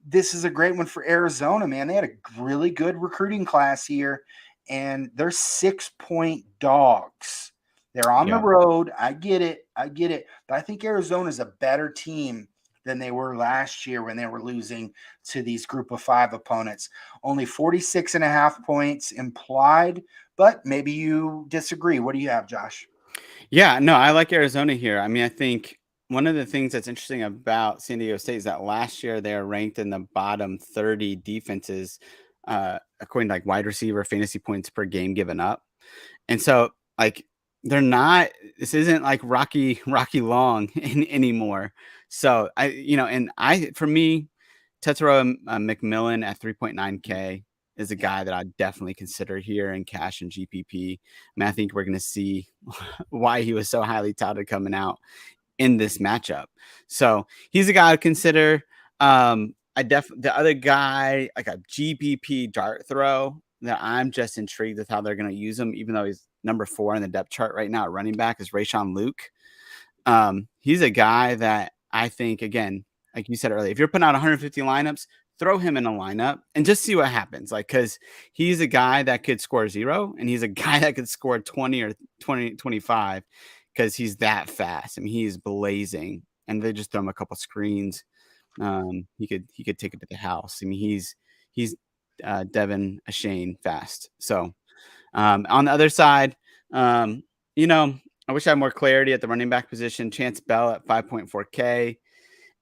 this is a great one for Arizona, man. They had a really good recruiting class here, and they're 6-point dogs. They're on the road. I get it. But I think Arizona's a better team than they were last year when they were losing to these group of 5 opponents. Only 46.5 points implied, but maybe you disagree. What do you have, Josh? Yeah, no, I like Arizona here. I think one of the things that's interesting about San Diego State is that last year they are ranked in the bottom 30 defenses, according to wide receiver fantasy points per game given up. And so they're not, this isn't like Rocky Long anymore. So for me, Tetsuo McMillan at 3.9K is a guy that I'd definitely consider here in cash and GPP. I think we're going to see why he was so highly touted coming out in this matchup. So he's a guy I'd consider. The other guy, like a GPP dart throw that I'm just intrigued with how they're going to use him, even though he's number 4 in the depth chart right now at running back, is Rayshawn Luke. He's a guy that I think, again, like you said earlier, if you're putting out 150 lineups, throw him in a lineup and just see what happens. Because he's a guy that could score 0, and he's a guy that could score 20 or 25 because he's that fast. He's blazing, and they just throw him a couple screens. He could take it to the house. He's Devin Ashane fast. So on the other side, I wish I had more clarity at the running back position. Chance Bell at 5.4K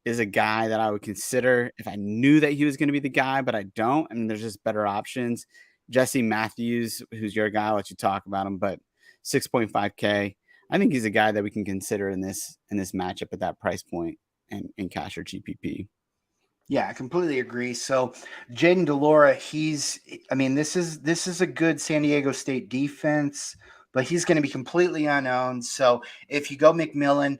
is a guy that I would consider if I knew that he was going to be the guy, but I don't. There's just better options. Jesse Matthews, who's your guy, I'll let you talk about him, but 6.5K. I think he's a guy that we can consider in this matchup at that price point and in cash or GPP. Yeah, I completely agree. So Jaden DeLora, this is a good San Diego State defense, but he's going to be completely unowned. So if you go McMillan,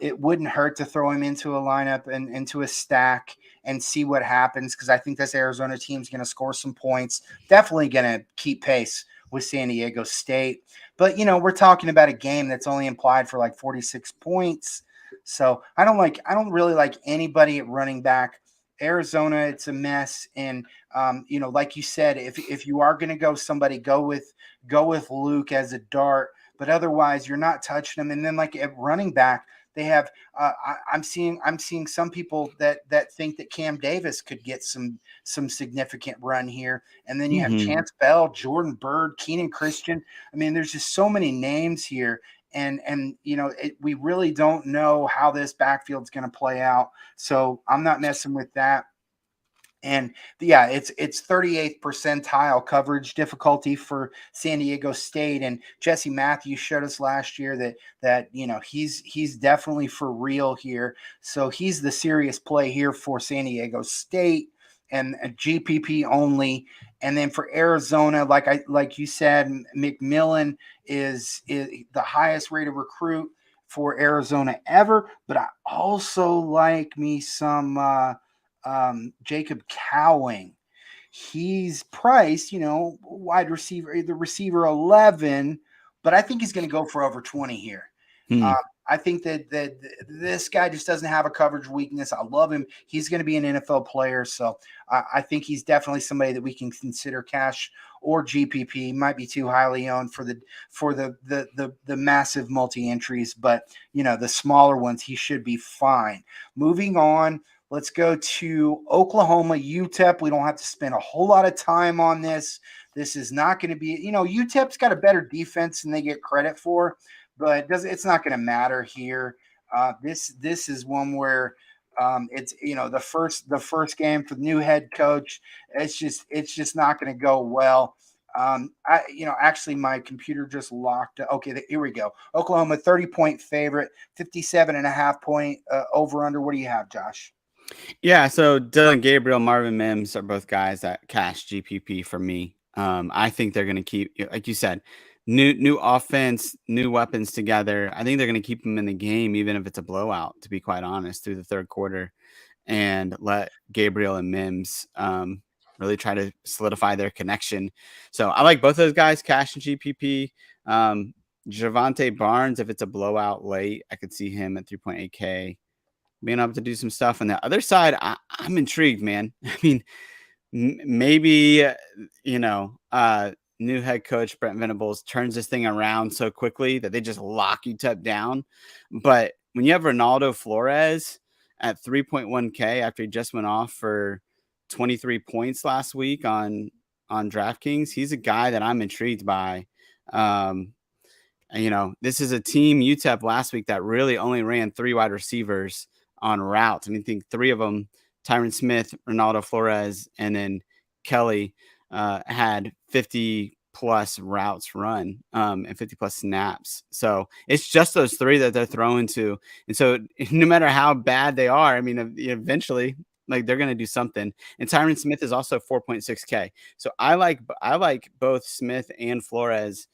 it wouldn't hurt to throw him into a lineup and into a stack and see what happens, because I think this Arizona team is going to score some points. Definitely going to keep pace with San Diego State. But, we're talking about a game that's only implied for like 46 points. So I don't really like anybody at running back. Arizona, it's a mess. And, like you said, if you are going to go somebody, go with Luke as a dart, but otherwise you're not touching them. And then like at running back, they have I'm seeing some people that think that Cam Davis could get some significant run here. And then you have Chance Bell, Jordan Byrd, Keenan Christian. I mean, there's just so many names here. And we really don't know how this backfield's going to play out. So I'm not messing with that. And yeah, it's 38th percentile coverage difficulty for San Diego State. And Jesse Matthews showed us last year that he's definitely for real here. So he's the serious play here for San Diego State, and a GPP only. And then for Arizona, like you said, McMillan is the highest rated recruit for Arizona ever. But I also like me some Jacob Cowing. He's priced, wide receiver, the receiver 11, but I think he's going to go for over 20 here. I think that this guy just doesn't have a coverage weakness. I love him. He's going to be an NFL player, so I think he's definitely somebody that we can consider cash or GPP. He might be too highly owned for the massive multi entries, but the smaller ones he should be fine. Moving on. Let's go to Oklahoma, UTEP. We don't have to spend a whole lot of time on this. This is not going to be, UTEP's got a better defense than they get credit for, but it's not going to matter here. This is one where it's the first game for the new head coach. It's just not going to go well. Actually my computer just locked. Okay, here we go. Oklahoma 30-point favorite, 57.5 point over under. What do you have, Josh? Yeah, so Dylan Gabriel, Marvin Mims are both guys that cash GPP for me. I think they're going to keep, like you said, new offense, new weapons together. I think they're going to keep them in the game, even if it's a blowout, to be quite honest, through the third quarter, and let Gabriel and Mims really try to solidify their connection. So I like both those guys, cash and GPP. Javante Barnes, if it's a blowout late, I could see him at 3.8K. Being able to do some stuff on the other side, I'm intrigued, man. I mean, maybe, new head coach Brent Venables turns this thing around so quickly that they just lock UTEP down. But when you have Ronaldo Flores at 3.1K after he just went off for 23 points last week on DraftKings, he's a guy that I'm intrigued by. This is a team, UTEP, last week that really only ran 3 wide receivers on routes. I think 3 of them, Tyron Smith, Ronaldo Flores, and then Kelly, had 50 plus routes run and 50 plus snaps. So it's just those 3 that they're throwing to. And so no matter how bad they are, I mean, eventually, like, they're going to do something. And Tyron Smith is also 4.6K. So I like both Smith and Flores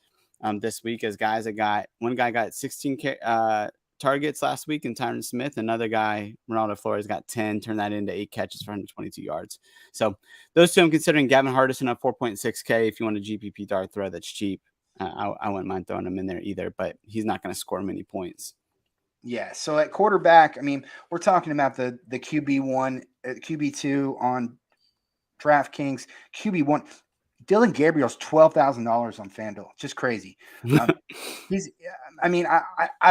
this week as guys that one guy got 16K targets last week in Tyron Smith. Another guy, Ronaldo Flores, got 10, turned that into 8 catches for 122 yards. So those 2 I'm considering. Gavin Hardison at 4.6K. If you want a GPP dart throw that's cheap, I wouldn't mind throwing him in there either, but he's not going to score many points. Yeah. So at quarterback, I mean, we're talking about the QB1, QB2 on DraftKings, QB1. Dylan Gabriel's $12,000 on FanDuel. Just crazy. I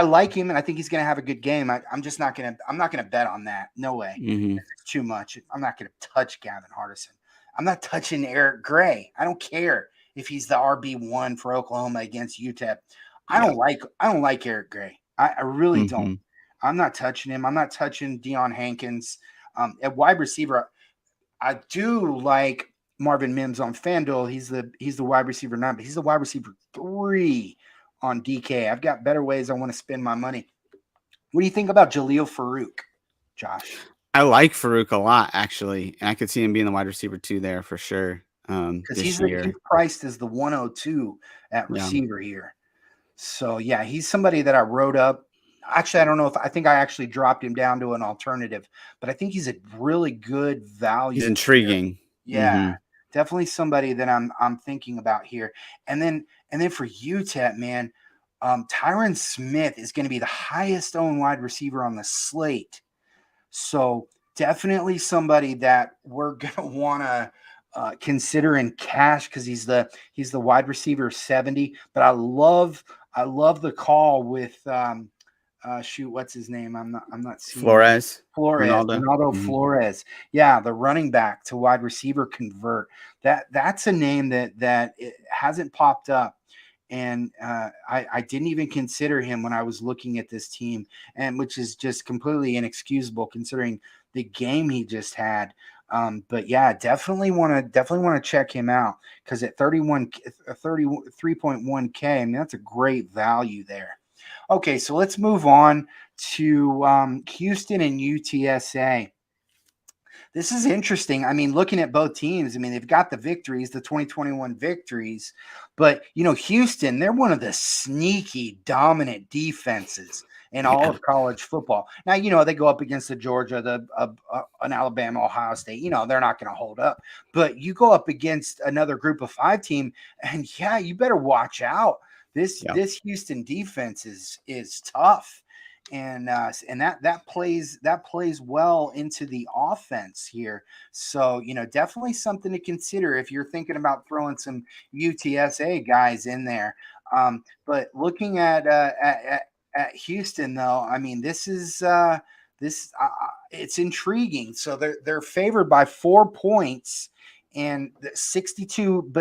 like him, and I think he's going to have a good game. I'm not going to bet on that. No way. It's too much. I'm not going to touch Gavin Hardison. I'm not touching Eric Gray. I don't care if he's the RB1 for Oklahoma against UTEP. I don't like Eric Gray. I really don't. I'm not touching him. I'm not touching Deion Hankins. At wide receiver, I do like Marvin Mims on FanDuel. He's the wide receiver 9, but he's the wide receiver 3 on DK. I've got better ways I want to spend my money. What do you think about Jaleel Farouk, Josh? I like Farouk a lot, actually, and I could see him being the wide receiver 2 there for sure. Because he's priced as the 102 at receiver here. So yeah, he's somebody that I wrote up. Actually, I don't know if I think I actually dropped him down to an alternative, but I think he's a really good value. He's Here. intriguing. Yeah, definitely somebody that I'm thinking about here. And then for UTEP, man, Tyron Smith is going to be the highest owned wide receiver on the slate. So definitely somebody that we're gonna want to consider in cash because he's the wide receiver 70. But I love the call with shoot, what's his name? I'm not seeing it. Flores, Ronaldo. Ronaldo Flores. Yeah, the running back to wide receiver convert. That's a name that it hasn't popped up. And I didn't even consider him when I was looking at this team, and which is just completely inexcusable considering the game he just had. But yeah, definitely want to check him out because at 33.1K, I mean, that's a great value there. Okay, so let's move on to Houston and UTSA. This is interesting. I mean, looking at both teams, I mean, they've got the victories, the 2021 victories, but Houston, they're one of the sneaky dominant defenses in all of college football. Now, they go up against the Georgia, an Alabama, Ohio State. They're not going to hold up, but you go up against another Group of 5 team, and yeah, you better watch out. This Houston defense is tough. And that plays well into the offense here. So definitely something to consider if you're thinking about throwing some UTSA guys in there. But looking at Houston though, I mean it's intriguing. So they're favored by 4 points. And 62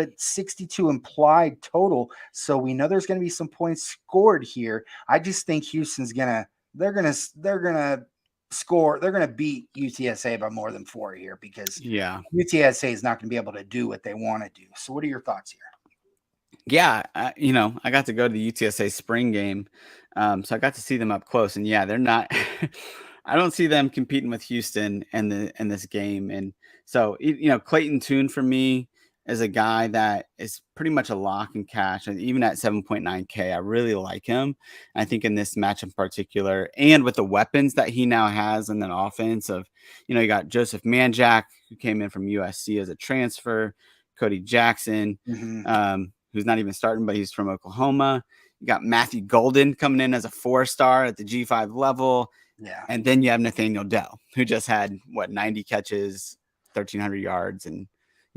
implied total. So we know there's going to be some points scored here. I just think Houston's they're gonna score. They're gonna beat UTSA by more than 4 here because UTSA is not gonna be able to do what they want to do. So, what are your thoughts here? Yeah, I got to go to the UTSA spring game, so I got to see them up close, and yeah, they're not. I don't see them competing with Houston in this game, and so Clayton Tune for me is a guy that is pretty much a lock in cash, and even at 7.9K, I really like him. I think in this match in particular, and with the weapons that he now has in that offense of, you got Joseph Manjack, who came in from USC as a transfer, Cody Jackson, who's not even starting, but he's from Oklahoma. You got Matthew Golden coming in as a 4-star at the G5 level. Yeah. And then you have Nathaniel Dell, who just had 90 catches, 1,300 yards, and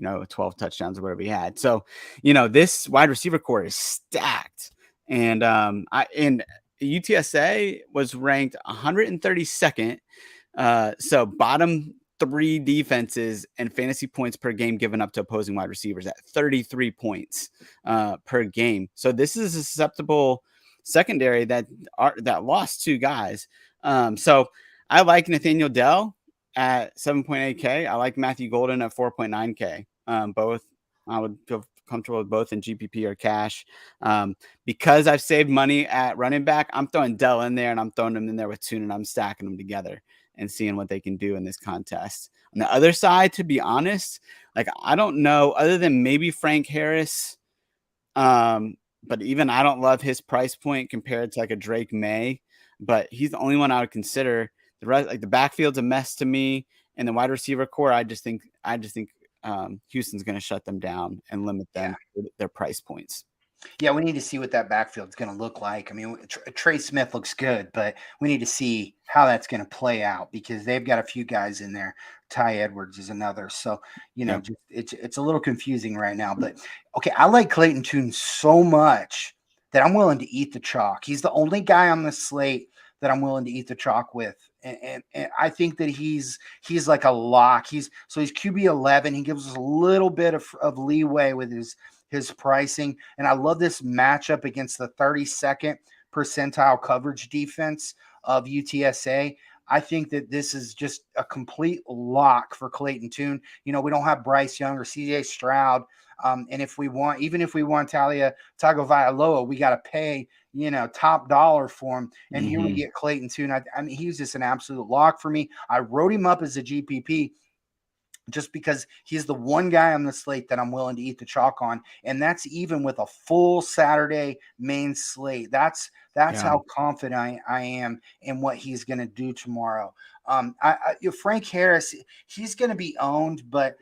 12 touchdowns or whatever he had. So, this wide receiver core is stacked. And UTSA was ranked 132nd. So bottom 3 defenses and fantasy points per game given up to opposing wide receivers at 33 points per game. So this is a susceptible secondary that lost 2 guys. So I like Nathaniel Dell at 7.8K. I like Matthew Golden at 4.9K. Both I would feel comfortable with both in GPP or cash. Because I've saved money at running back, I'm throwing Dell in there and I'm throwing him in there with Tune and I'm stacking them together and seeing what they can do in this contest. On the other side, to be honest, I don't know, other than maybe Frank Harris, but even I don't love his price point compared to a Drake May, but he's the only one I would consider. The rest, the backfield's a mess to me, and the wide receiver core, I just think Houston's going to shut them down and limit them to their price points. Yeah, we need to see what that backfield's going to look like. I mean, Trey Smith looks good, but we need to see how that's going to play out because they've got a few guys in there. Ty Edwards is another. So, it's a little confusing right now. But, okay, I like Clayton Tune so much that I'm willing to eat the chalk. He's the only guy on the slate that I'm willing to eat the chalk with. And I think that he's like a lock. He's QB 11. He gives us a little bit of leeway with his pricing. And I love this matchup against the 32nd percentile coverage defense of UTSA. I think that this is just a complete lock for Clayton Tune. We don't have Bryce Young or CJ Stroud. And even if we want Tagovailoa, we got to pay, top dollar for him. And here we get Clayton Tune. I mean, he's just an absolute lock for me. I wrote him up as a GPP. just because he's the one guy on the slate that I'm willing to eat the chalk on, and that's even with a full Saturday main slate. That's Yeah. how confident I am in what he's going to do tomorrow. Frank Harris, he's going to be owned, but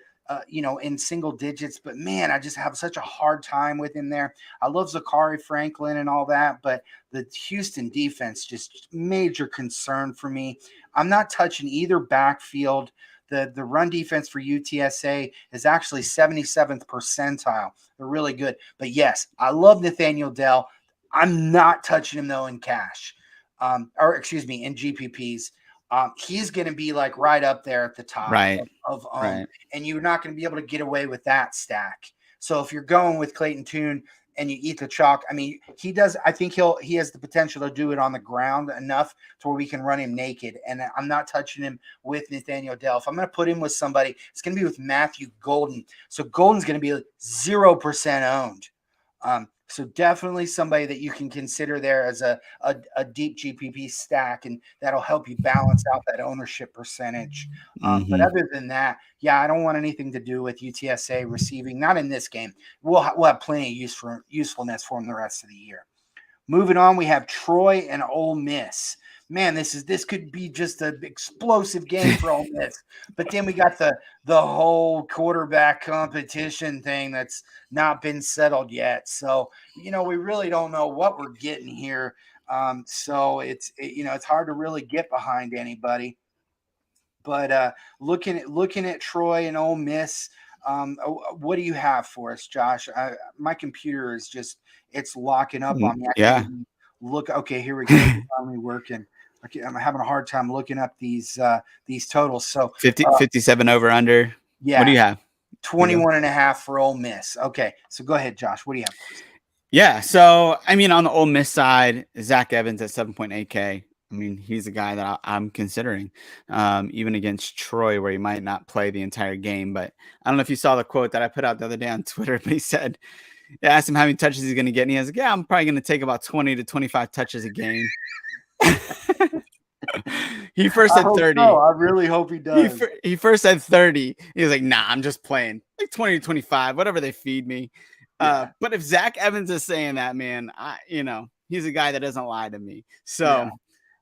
in single digits. But man, I just have such a hard time with him there. I love Zachary Franklin and all that, but the Houston defense just major concern for me. I'm not touching either backfield. The run defense for UTSA is actually 77th percentile. They're really good. But yes, I love Nathaniel Dell. I'm not touching him though in cash, in GPPs. He's going to be like right up there at the top Right. of Right. and you're not going to be able to get away with that stack. So if you're going with Clayton Tune and you eat the chalk, I mean, he does. I think he has the potential to do it on the ground enough to where we can run him naked. And I'm not touching him with Nathaniel Dell. If I'm going to put him with somebody, it's going to be with Matthew Golden. So Golden's going to be 0% owned. So definitely somebody that you can consider there as a deep GPP stack, and that'll help you balance out that ownership percentage. But other than that, yeah, I don't want anything to do with UTSA receiving. Not in this game. We'll have plenty of usefulness for them the rest of the year. Moving on, we have Troy and Ole Miss. Man, this could be just an explosive game for Ole Miss. But then we got the whole quarterback competition thing that's not been settled yet. So, we really don't know what we're getting here. So it's hard to really get behind anybody. But looking at Troy and Ole Miss, what do you have for us, Josh? My computer is it's locking up on me. I Yeah. can't even look. Okay, here we go. It's finally working. Okay, I'm having a hard time looking up these totals. So 57 over under. Yeah. What do you have? 21.5 for Ole Miss. Okay, so go ahead, Josh. What do you have for us? Yeah. So, I mean, on the Ole Miss side, Zach Evans at 7.8K. I mean, he's a guy that I'm considering, even against Troy, where he might not play the entire game. But I don't know if you saw the quote that I put out the other day on Twitter, but he said, I asked him how many touches he's going to get. And he was like, yeah, I'm probably going to take about 20 to 25 touches a game. He first said 30. I really hope he does. He first said 30. He was like, nah, I'm just playing like 20 to 25, whatever they feed me. Yeah. But if Zach Evans is saying that, man, he's a guy that doesn't lie to me. So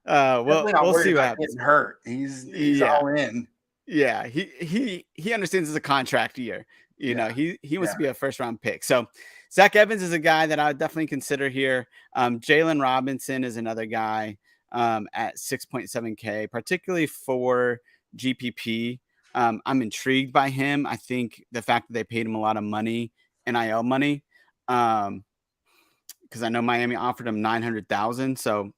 we'll see what happens. Getting hurt. He's all in. Yeah, he understands it's a contract year. He wants to be a first round pick. So Zach Evans is a guy that I would definitely consider here. Jalen Robinson is another guy at 6.7K, particularly for GPP. I'm intrigued by him. I think the fact that they paid him a lot of money, NIL money, because I know Miami offered him $900,000. So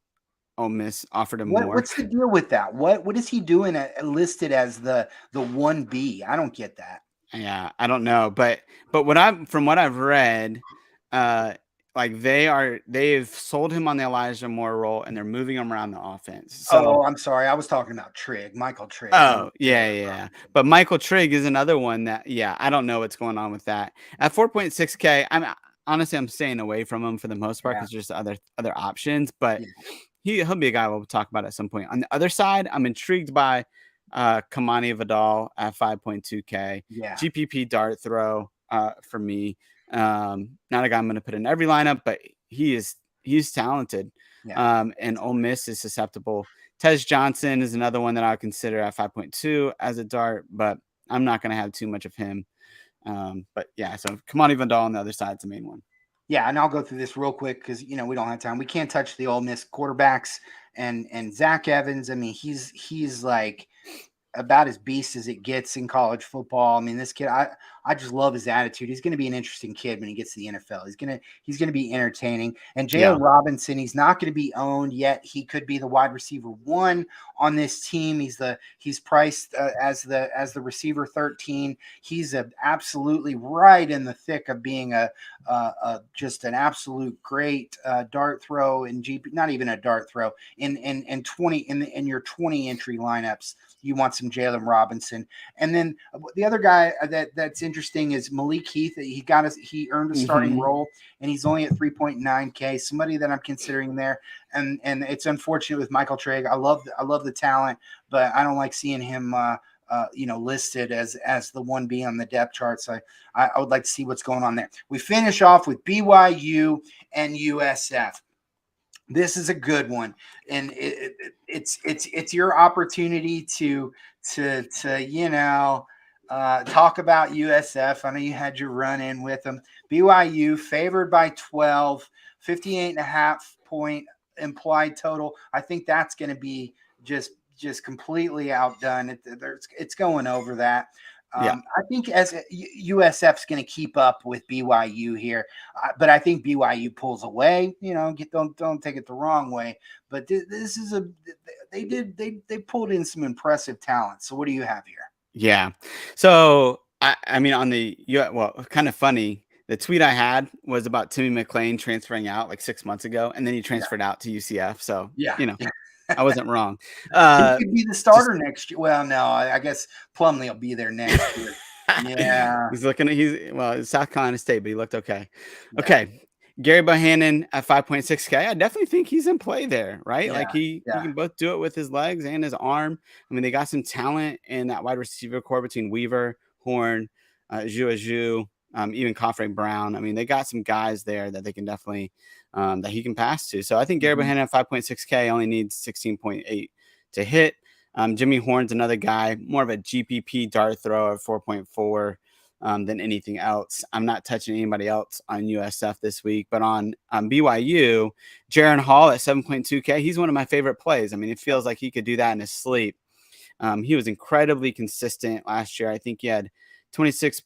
Ole Miss offered him more. What's the deal with that? What is he doing listed as the 1B? I don't get that. Yeah, I don't know, but from what I've read, like they've sold him on the Elijah Moore role and they're moving him around the offense. So, I'm sorry, I was talking about Michael Trigg. Oh, yeah. But Michael Trigg is another one that, I don't know what's going on with that. At 4.6K, I'm staying away from him for the most part because there's other options, but he'll be a guy we'll talk about at some point. On the other side, I'm intrigued by Kamani Vidal at 5.2K. GPP dart throw for me. Not a guy I'm going to put in every lineup, but he's talented. And Ole Miss is susceptible. Tez Johnson is another one that I would consider at 5.2 as a dart, but I'm not going to have too much of him. But so Kamani Vidal on the other side is the main one. Yeah, and I'll go through this real quick because we don't have time. We can't touch the Ole Miss quarterbacks and Zach Evans. I mean, he's like about as beast as it gets in college football. I mean, this kid, I just love his attitude. He's going to be an interesting kid when he gets to the NFL. He's going to be entertaining. And Jalen Robinson, he's not going to be owned yet. He could be the wide receiver 1 on this team. He's priced as the receiver 13. He's absolutely right in the thick of being just an absolute great dart throw in GP. Not even a dart throw in your 20 entry lineups. You want some Jalen Robinson. And then the other guy that's interesting is Malik Heath. He earned a starting role, and he's only at 3.9K. Somebody that I'm considering there. And it's unfortunate with Michael Trigg. I love the talent, but I don't like seeing him listed as the 1B on the depth chart. So I would like to see what's going on there. We finish off with BYU and USF. This is a good one, and it's your opportunity to talk about USF. I know you had your run in with them. BYU favored by 12, 58.5 point implied total. I think that's going to be just completely outdone. It's going over that. Yeah. I think as USF's going to keep up with BYU here, but I think BYU pulls away. Don't take it the wrong way, but this is they pulled in some impressive talent. So what do you have here? Yeah. So I mean, kind of funny. The tweet I had was about Timmy McClain transferring out like 6 months ago, and then he transferred out to UCF. So I wasn't wrong. He could be the starter next year. Well, no, I guess Plumlee will be there next year. Yeah. He's South Carolina State, but he looked okay. Yeah. Okay. Gary Bohannon at 5.6K. I definitely think he's in play there, right? Like he can both do it with his legs and his arm. I mean, they got some talent in that wide receiver core between Weaver, Horn, Zhu, even Coffrey Brown. I mean, they got some guys there that they can definitely that he can pass to. So I think Gary Bohannon at 5.6K only needs 16.8 to hit. Jimmy Horn's another guy, more of a GPP dart throw at 4.4 than anything else. I'm not touching anybody else on USF this week, but on BYU, Jaron Hall at 7.2K, he's one of my favorite plays. I mean, it feels like he could do that in his sleep. He was incredibly consistent last year. I think he had 26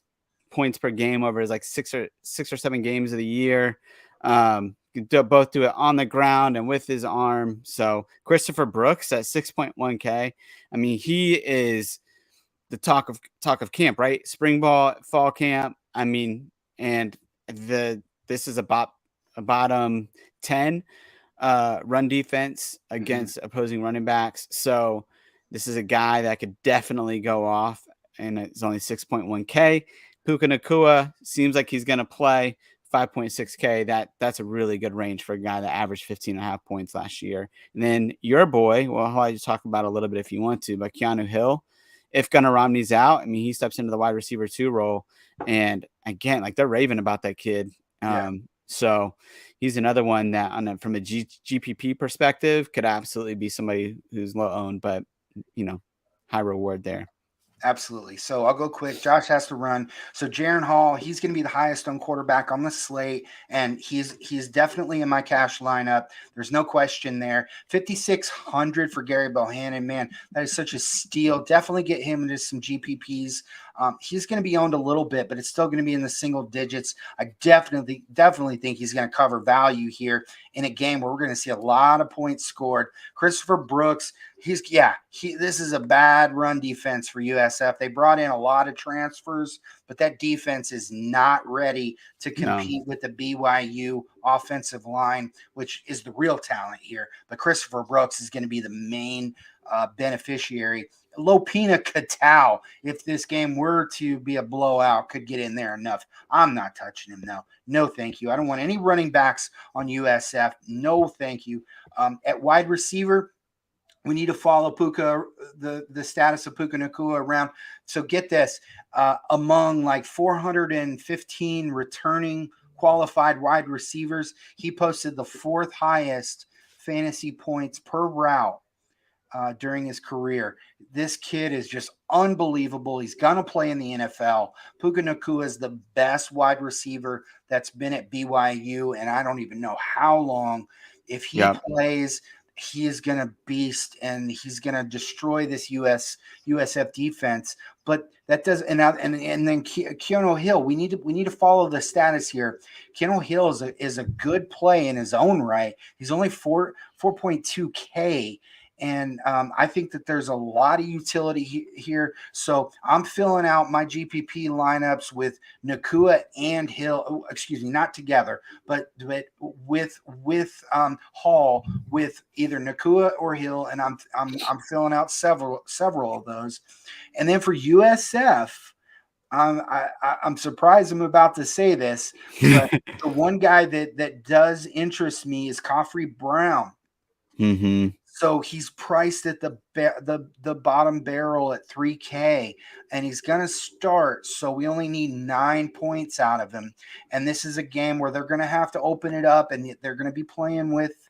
points per game over his like six or seven games of the year. Both do it on the ground and with his arm. So Christopher Brooks at 6.1K. I mean, he is the talk of camp, right? Spring ball, fall camp. I mean, and this is a bottom 10 run defense against opposing running backs. So this is a guy that could definitely go off, and it's only 6.1K. Puka Nacua seems like he's going to play. 5.6K. That's a really good range for a guy that averaged 15.5 points last year. And then your boy, well, I'll just talk about a little bit if you want to, but Keanu Hill, if Gunnar Romney's out, I mean, he steps into the wide receiver 2 role. And again, like they're raving about that kid. So he's another one that from a GPP perspective could absolutely be somebody who's low owned, but high reward there. Absolutely. So I'll go quick. Josh has to run. So Jaron Hall, he's going to be the highest owned quarterback on the slate, and he's definitely in my cash lineup. There's no question there. 5,600 for Gary Bohannon. Man, that is such a steal. Definitely get him into some GPPs. He's going to be owned a little bit, but it's still going to be in the single digits. I definitely think he's going to cover value here in a game where we're going to see a lot of points scored. Christopher Brooks, this is a bad run defense for USF. They brought in a lot of transfers, but that defense is not ready to compete with the BYU offensive line, which is the real talent here. But Christopher Brooks is going to be the main beneficiary. Lopina Katau, if this game were to be a blowout, could get in there enough. I'm not touching him, though. No, thank you. I don't want any running backs on USF. No, thank you. At wide receiver, we need to follow the status of Puka Nacua around. So get this, among like 415 returning qualified wide receivers, he posted the 4th highest fantasy points per route during his career. This kid is just unbelievable. He's going to play in the NFL. Puka Nacua is the best wide receiver that's been at BYU, and I don't even know how long. If he plays, he is going to beast, and he's going to destroy this USF defense. But that does, and then Keanu Hill. We need to follow the status here. Keanu Hill is a good play in his own right. He's only 4.2K. And I think that there's a lot of utility here. So I'm filling out my GPP lineups with Nacua and Hill. Excuse me, not together, but with Hall, with either Nacua or Hill, and I'm filling out several of those. And then for USF, I'm surprised I'm about to say this, but the one guy that does interest me is Coffrey Brown. So he's priced at the bottom barrel at 3K, and he's gonna start. So we only need 9 points out of him. And this is a game where they're gonna have to open it up, and they're gonna be playing with,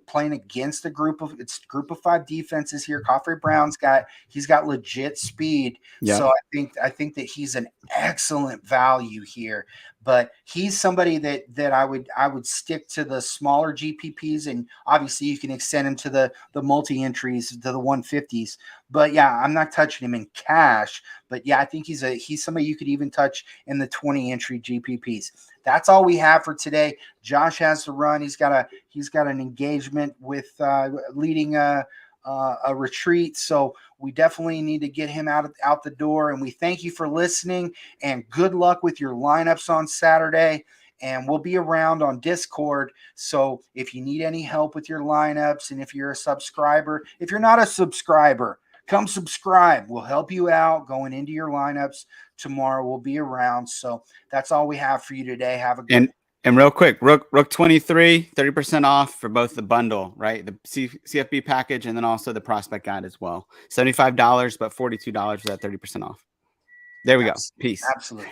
playing against a group of 5 defenses here. Coffrey Brown's he's got legit speed. Yeah. So I think that he's an excellent value here. But he's somebody that I would stick to the smaller GPPs, and obviously you can extend him to the multi entries, to the 150s. But yeah, I'm not touching him in cash. But yeah, I think he's somebody you could even touch in the 20 entry GPPs. That's all we have for today. Josh has to run. He's got an engagement with leading a retreat. So we definitely need to get him out the door. And we thank you for listening, and good luck with your lineups on Saturday. And we'll be around on Discord. So if you need any help with your lineups, and if you're a subscriber, if you're not a subscriber, come subscribe. We'll help you out going into your lineups tomorrow. We'll be around. So that's all we have for you today. Have a good And real quick, Rook 23, 30% off for both the bundle, right? The CFB package, and then also the prospect guide as well. $75, but $42 for that 30% off. There we go. Peace. Absolutely.